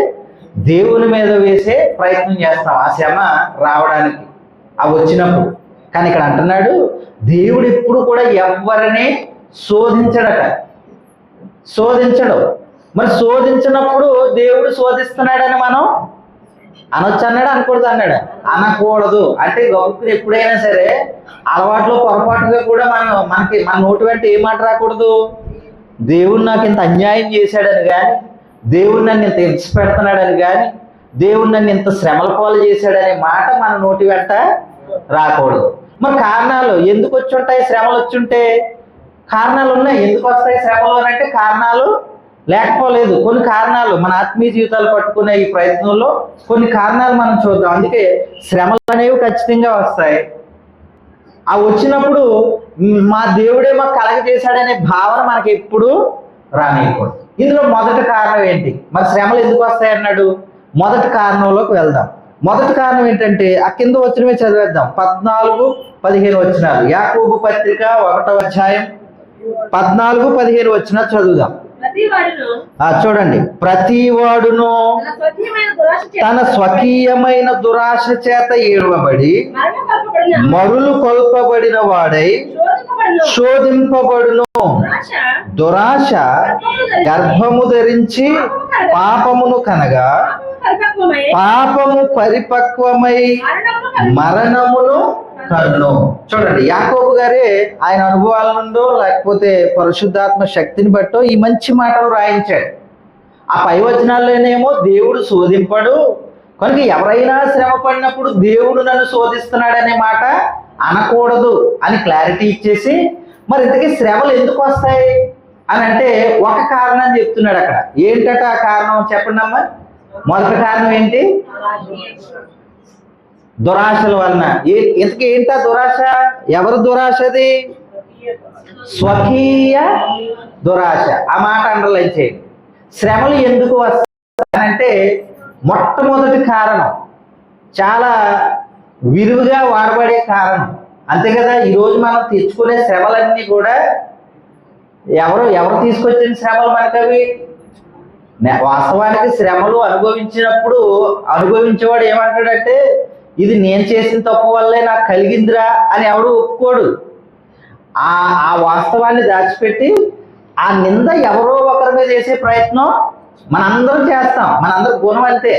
దేవుని మీద వేసే ప్రయత్నం చేస్తాం ఆ శ్రమ రావడానికి, అవి వచ్చినప్పుడు. కానీ ఇక్కడ అంటున్నాడు, దేవుడు ఎప్పుడు కూడా ఎవరిని శోధించడు. మరి శోధించినప్పుడు దేవుడు శోధిస్తున్నాడని మనం అనొచ్చు అన్నాడు, అనకూడదు అన్నాడు? అనకూడదు. అంటే గొప్పలు ఎప్పుడైనా సరే అలవాట్లో పొరపాటుగా కూడా మన నోటి వెంట ఏ మాట రాకూడదు, దేవుడు నాకు ఇంత అన్యాయం చేశాడని కానీ, దేవుడు నన్ను ఇంత హింస పెడుతున్నాడని కానీ, దేవుడు నన్ను ఇంత శ్రమల పాలు చేశాడనే మాట మన నోటి వెంట రాకూడదు. మరి కారణాలు ఎందుకు వచ్చి ఉంటాయి? శ్రమలు వచ్చుంటే కారణాలు ఉన్నాయి. ఎందుకు వస్తాయి శ్రమలు అని అంటే కారణాలు లేకపోలేదు. కొన్ని కారణాలు మన ఆత్మీయ జీవితాలు పట్టుకునే ఈ ప్రయత్నంలో కొన్ని కారణాలు మనం చూద్దాం. అందుకే శ్రమలు అనేవి ఖచ్చితంగా వస్తాయి. ఆ వచ్చినప్పుడు మా దేవుడే మాకు కలగజేశాడనే భావన మనకి ఎప్పుడు రానియకూడదు. ఇందులో మొదటి కారణం ఏంటి? మరి శ్రమలు ఎందుకు వస్తాయి అన్నాడు. మొదటి కారణంలోకి వెళ్దాం. మొదటి కారణం ఏంటంటే ఆ కింద వచ్చినవే చదివేద్దాం. 14-15 వచనాలు. యాకోబు పత్రిక 1వ అధ్యాయం 14-15 వచనాలు చదువుదాం. చూడండి, ప్రతి వాడును తన స్వకీయమైన దురాశ చేత ఏడవబడి మరులు కొల్పబడిన వాడై శోధింపబడును. దురాశ గర్భము ధరించి పాపమును కనగా, పాపము పరిపక్వమై మరణమును కన్ను. చూడండి, యాకోబు గారే ఆయన అనుభవాల నుండో లేకపోతే పరిశుద్ధాత్మ శక్తిని బట్టో ఈ మంచి మాటలు రాయించాడు. ఆ పై వచనాల్లోనేమో దేవుడు శోధింపడు, కనుక ఎవరైనా శ్రమ పడినప్పుడు దేవుడు నన్ను శోధిస్తున్నాడనే మాట అనకూడదు అని క్లారిటీ ఇచ్చేసి, మరి ఇంతకీ శ్రమలు ఎందుకు వస్తాయి అని అంటే ఒక కారణం చెప్తున్నాడు అక్కడ. ఏంటట ఆ కారణం చెప్పండి అమ్మా. మొదటి కారణం ఏంటి? దురాశల వలన. ఇంతకీ ఏంటా దురాశ? ఎవరు దురాశది? స్వకీయ దురాశ. ఆ మాట అండర్లైన్ చేయండి. శ్రమలు ఎందుకు వస్తాయంటే మొట్టమొదటి కారణం, చాలా విరివిగా వాడబడే కారణం, అంతే కదా. ఈరోజు మనం తెచ్చుకునే శ్రమలన్నీ కూడా ఎవరు తీసుకొచ్చిన శ్రమలు మనకు అవి? వాస్తవానికి శ్రమలు అనుభవించినప్పుడు అనుభవించేవాడు ఏమంటాడంటే, ఇది నేను చేసిన తప్పు వల్లే నాకు కలిగిందిరా అని ఎవడు ఒప్పుకోడు. ఆ వాస్తవాన్ని దాచిపెట్టి ఆ నింద ఎవరో ఒకరి మీద వేసే ప్రయత్నం మనందరం చేస్తాం. మనందరం గుణం అంతే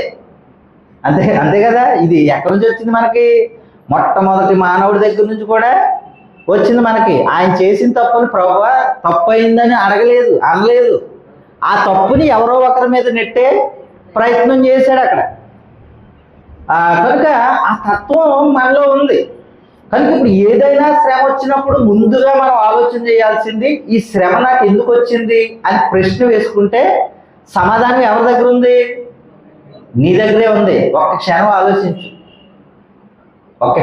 అంతే కదా. ఇది ఎక్కడి నుంచి వచ్చింది మనకి? మొట్టమొదటి మానవుడి దగ్గర నుంచి కూడా వచ్చింది మనకి. ఆయన చేసిన తప్పుని ప్రభువా తప్పు అయిందని అనలేదు. ఆ తప్పుని ఎవరో ఒకరి మీద నెట్టే ప్రయత్నం చేశాడు అక్కడ. కనుక ఆ తత్వం మనలో ఉంది. కనుక ఇప్పుడు ఏదైనా శ్రమ వచ్చినప్పుడు ముందుగా మనం ఆలోచన చేయాల్సింది, ఈ శ్రమ నాకు ఎందుకు వచ్చింది అని ప్రశ్న వేసుకుంటే సమాధానం ఎవరి దగ్గర ఉంది? నీ దగ్గరే ఉంది. ఒక్క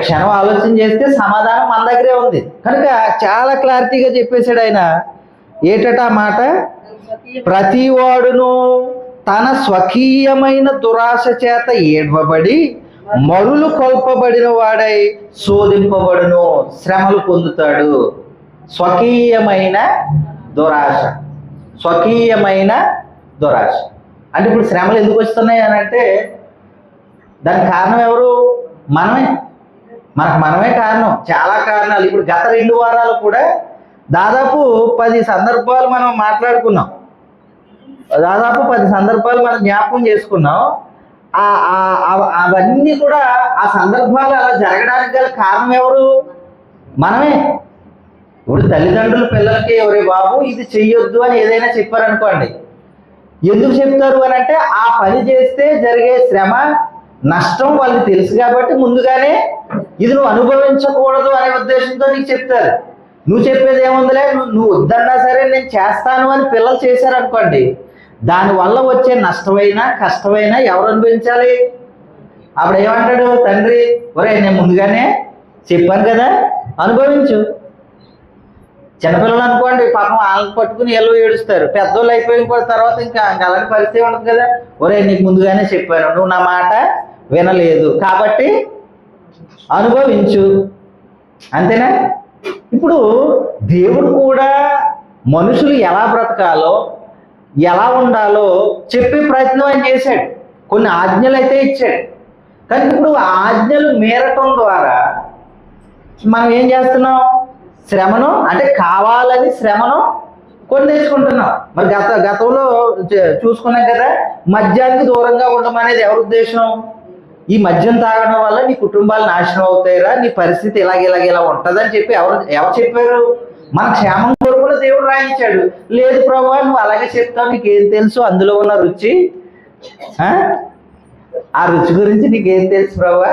క్షణం ఆలోచన చేస్తే సమాధానం మన దగ్గరే ఉంది. కనుక చాలా క్లారిటీగా చెప్పేశాడు ఆయన. ఏటట మాట, ప్రతివాడును తన స్వకీయమైన దురాశ చేత ఏడ్వబడి మరులు కొల్పబడిన వాడై శోధింపబడును, శ్రమలు పొందుతాడు. స్వకీయమైన దురాశ అంటే ఇప్పుడు శ్రమలు ఎందుకు వస్తున్నాయి అని అంటే దానికి కారణం ఎవరు? మనమే కారణం. చాలా కారణాలు. ఇప్పుడు గత 2 వారాలు కూడా దాదాపు 10 సందర్భాలు మనం మాట్లాడుకున్నాం. దాదాపు 10 సందర్భాలు మనం జ్ఞాపకం చేసుకున్నాం. అవన్నీ కూడా ఆ సందర్భాలు అలా జరగడానికి గల కారణం ఎవరు? మనమే. ఇప్పుడు తల్లిదండ్రులు పిల్లలకి ఎవరే బాబు ఇది చెయ్యొద్దు అని ఏదైనా చెప్పారనుకోండి, ఎందుకు చెప్తారు అని అంటే ఆ పని చేస్తే జరిగే శ్రమ నష్టం వాళ్ళకి తెలుసు కాబట్టి ముందుగానే ఇది నువ్వు అనుభవించకూడదు అనే ఉద్దేశంతో నీకు చెప్తారు. నువ్వు చెప్పేది ఏముందిలే, నువ్వు వద్దన్నా సరే నేను చేస్తాను అని పిల్లలు చేశారనుకోండి, దానివల్ల వచ్చే నష్టమైనా కష్టమైనా ఎవరు అనుభవించాలి? అప్పుడు ఏమంటాడు తండ్రి, ఒరే నేను ముందుగానే చెప్పాను కదా అనుభవించు. చిన్నపిల్లలు అనుకోండి పాపం వాళ్ళని పట్టుకుని ఎల్లు ఏడుస్తారు. పెద్దోళ్ళు అయిపోయిన కూడా తర్వాత ఇంకా అలాంటి పరిస్థితి ఉండదు కదా. ఒరే నీకు ముందుగానే చెప్పాను, నువ్వు నా మాట వినలేదు కాబట్టి అనుభవించు, అంతేనా? ఇప్పుడు దేవుడు కూడా మనుషులు ఎలా బ్రతకాలో ఎలా ఉండాలో చెప్పే ప్రయత్నం ఆయన చేశాడు. కొన్ని ఆజ్ఞలు అయితే ఇచ్చాడు. కానీ ఇప్పుడు ఆజ్ఞలు మీరటం ద్వారా మనం ఏం చేస్తున్నాం? శ్రమను అంటే కావాలని శ్రమను కొని తెచ్చుకుంటున్నాం. మరి గతంలో చూసుకున్నాం కదా, మద్యానికి దూరంగా ఉండమనేది ఎవరి ఉద్దేశం? ఈ మద్యం తాగడం వల్ల నీ కుటుంబాలు నాశనం అవుతాయిరా, నీ పరిస్థితి ఇలా ఉంటుందని చెప్పి ఎవరు చెప్పారు? మన క్షేమం కొరకు దేవుడు రాయించాడు. లేదు ప్రభువా నువ్వు అలాగే చెప్తావు, నీకేం తెలుసు అందులో ఉన్న రుచి? ఆ రుచి గురించి నీకేం తెలుసు ప్రభువా?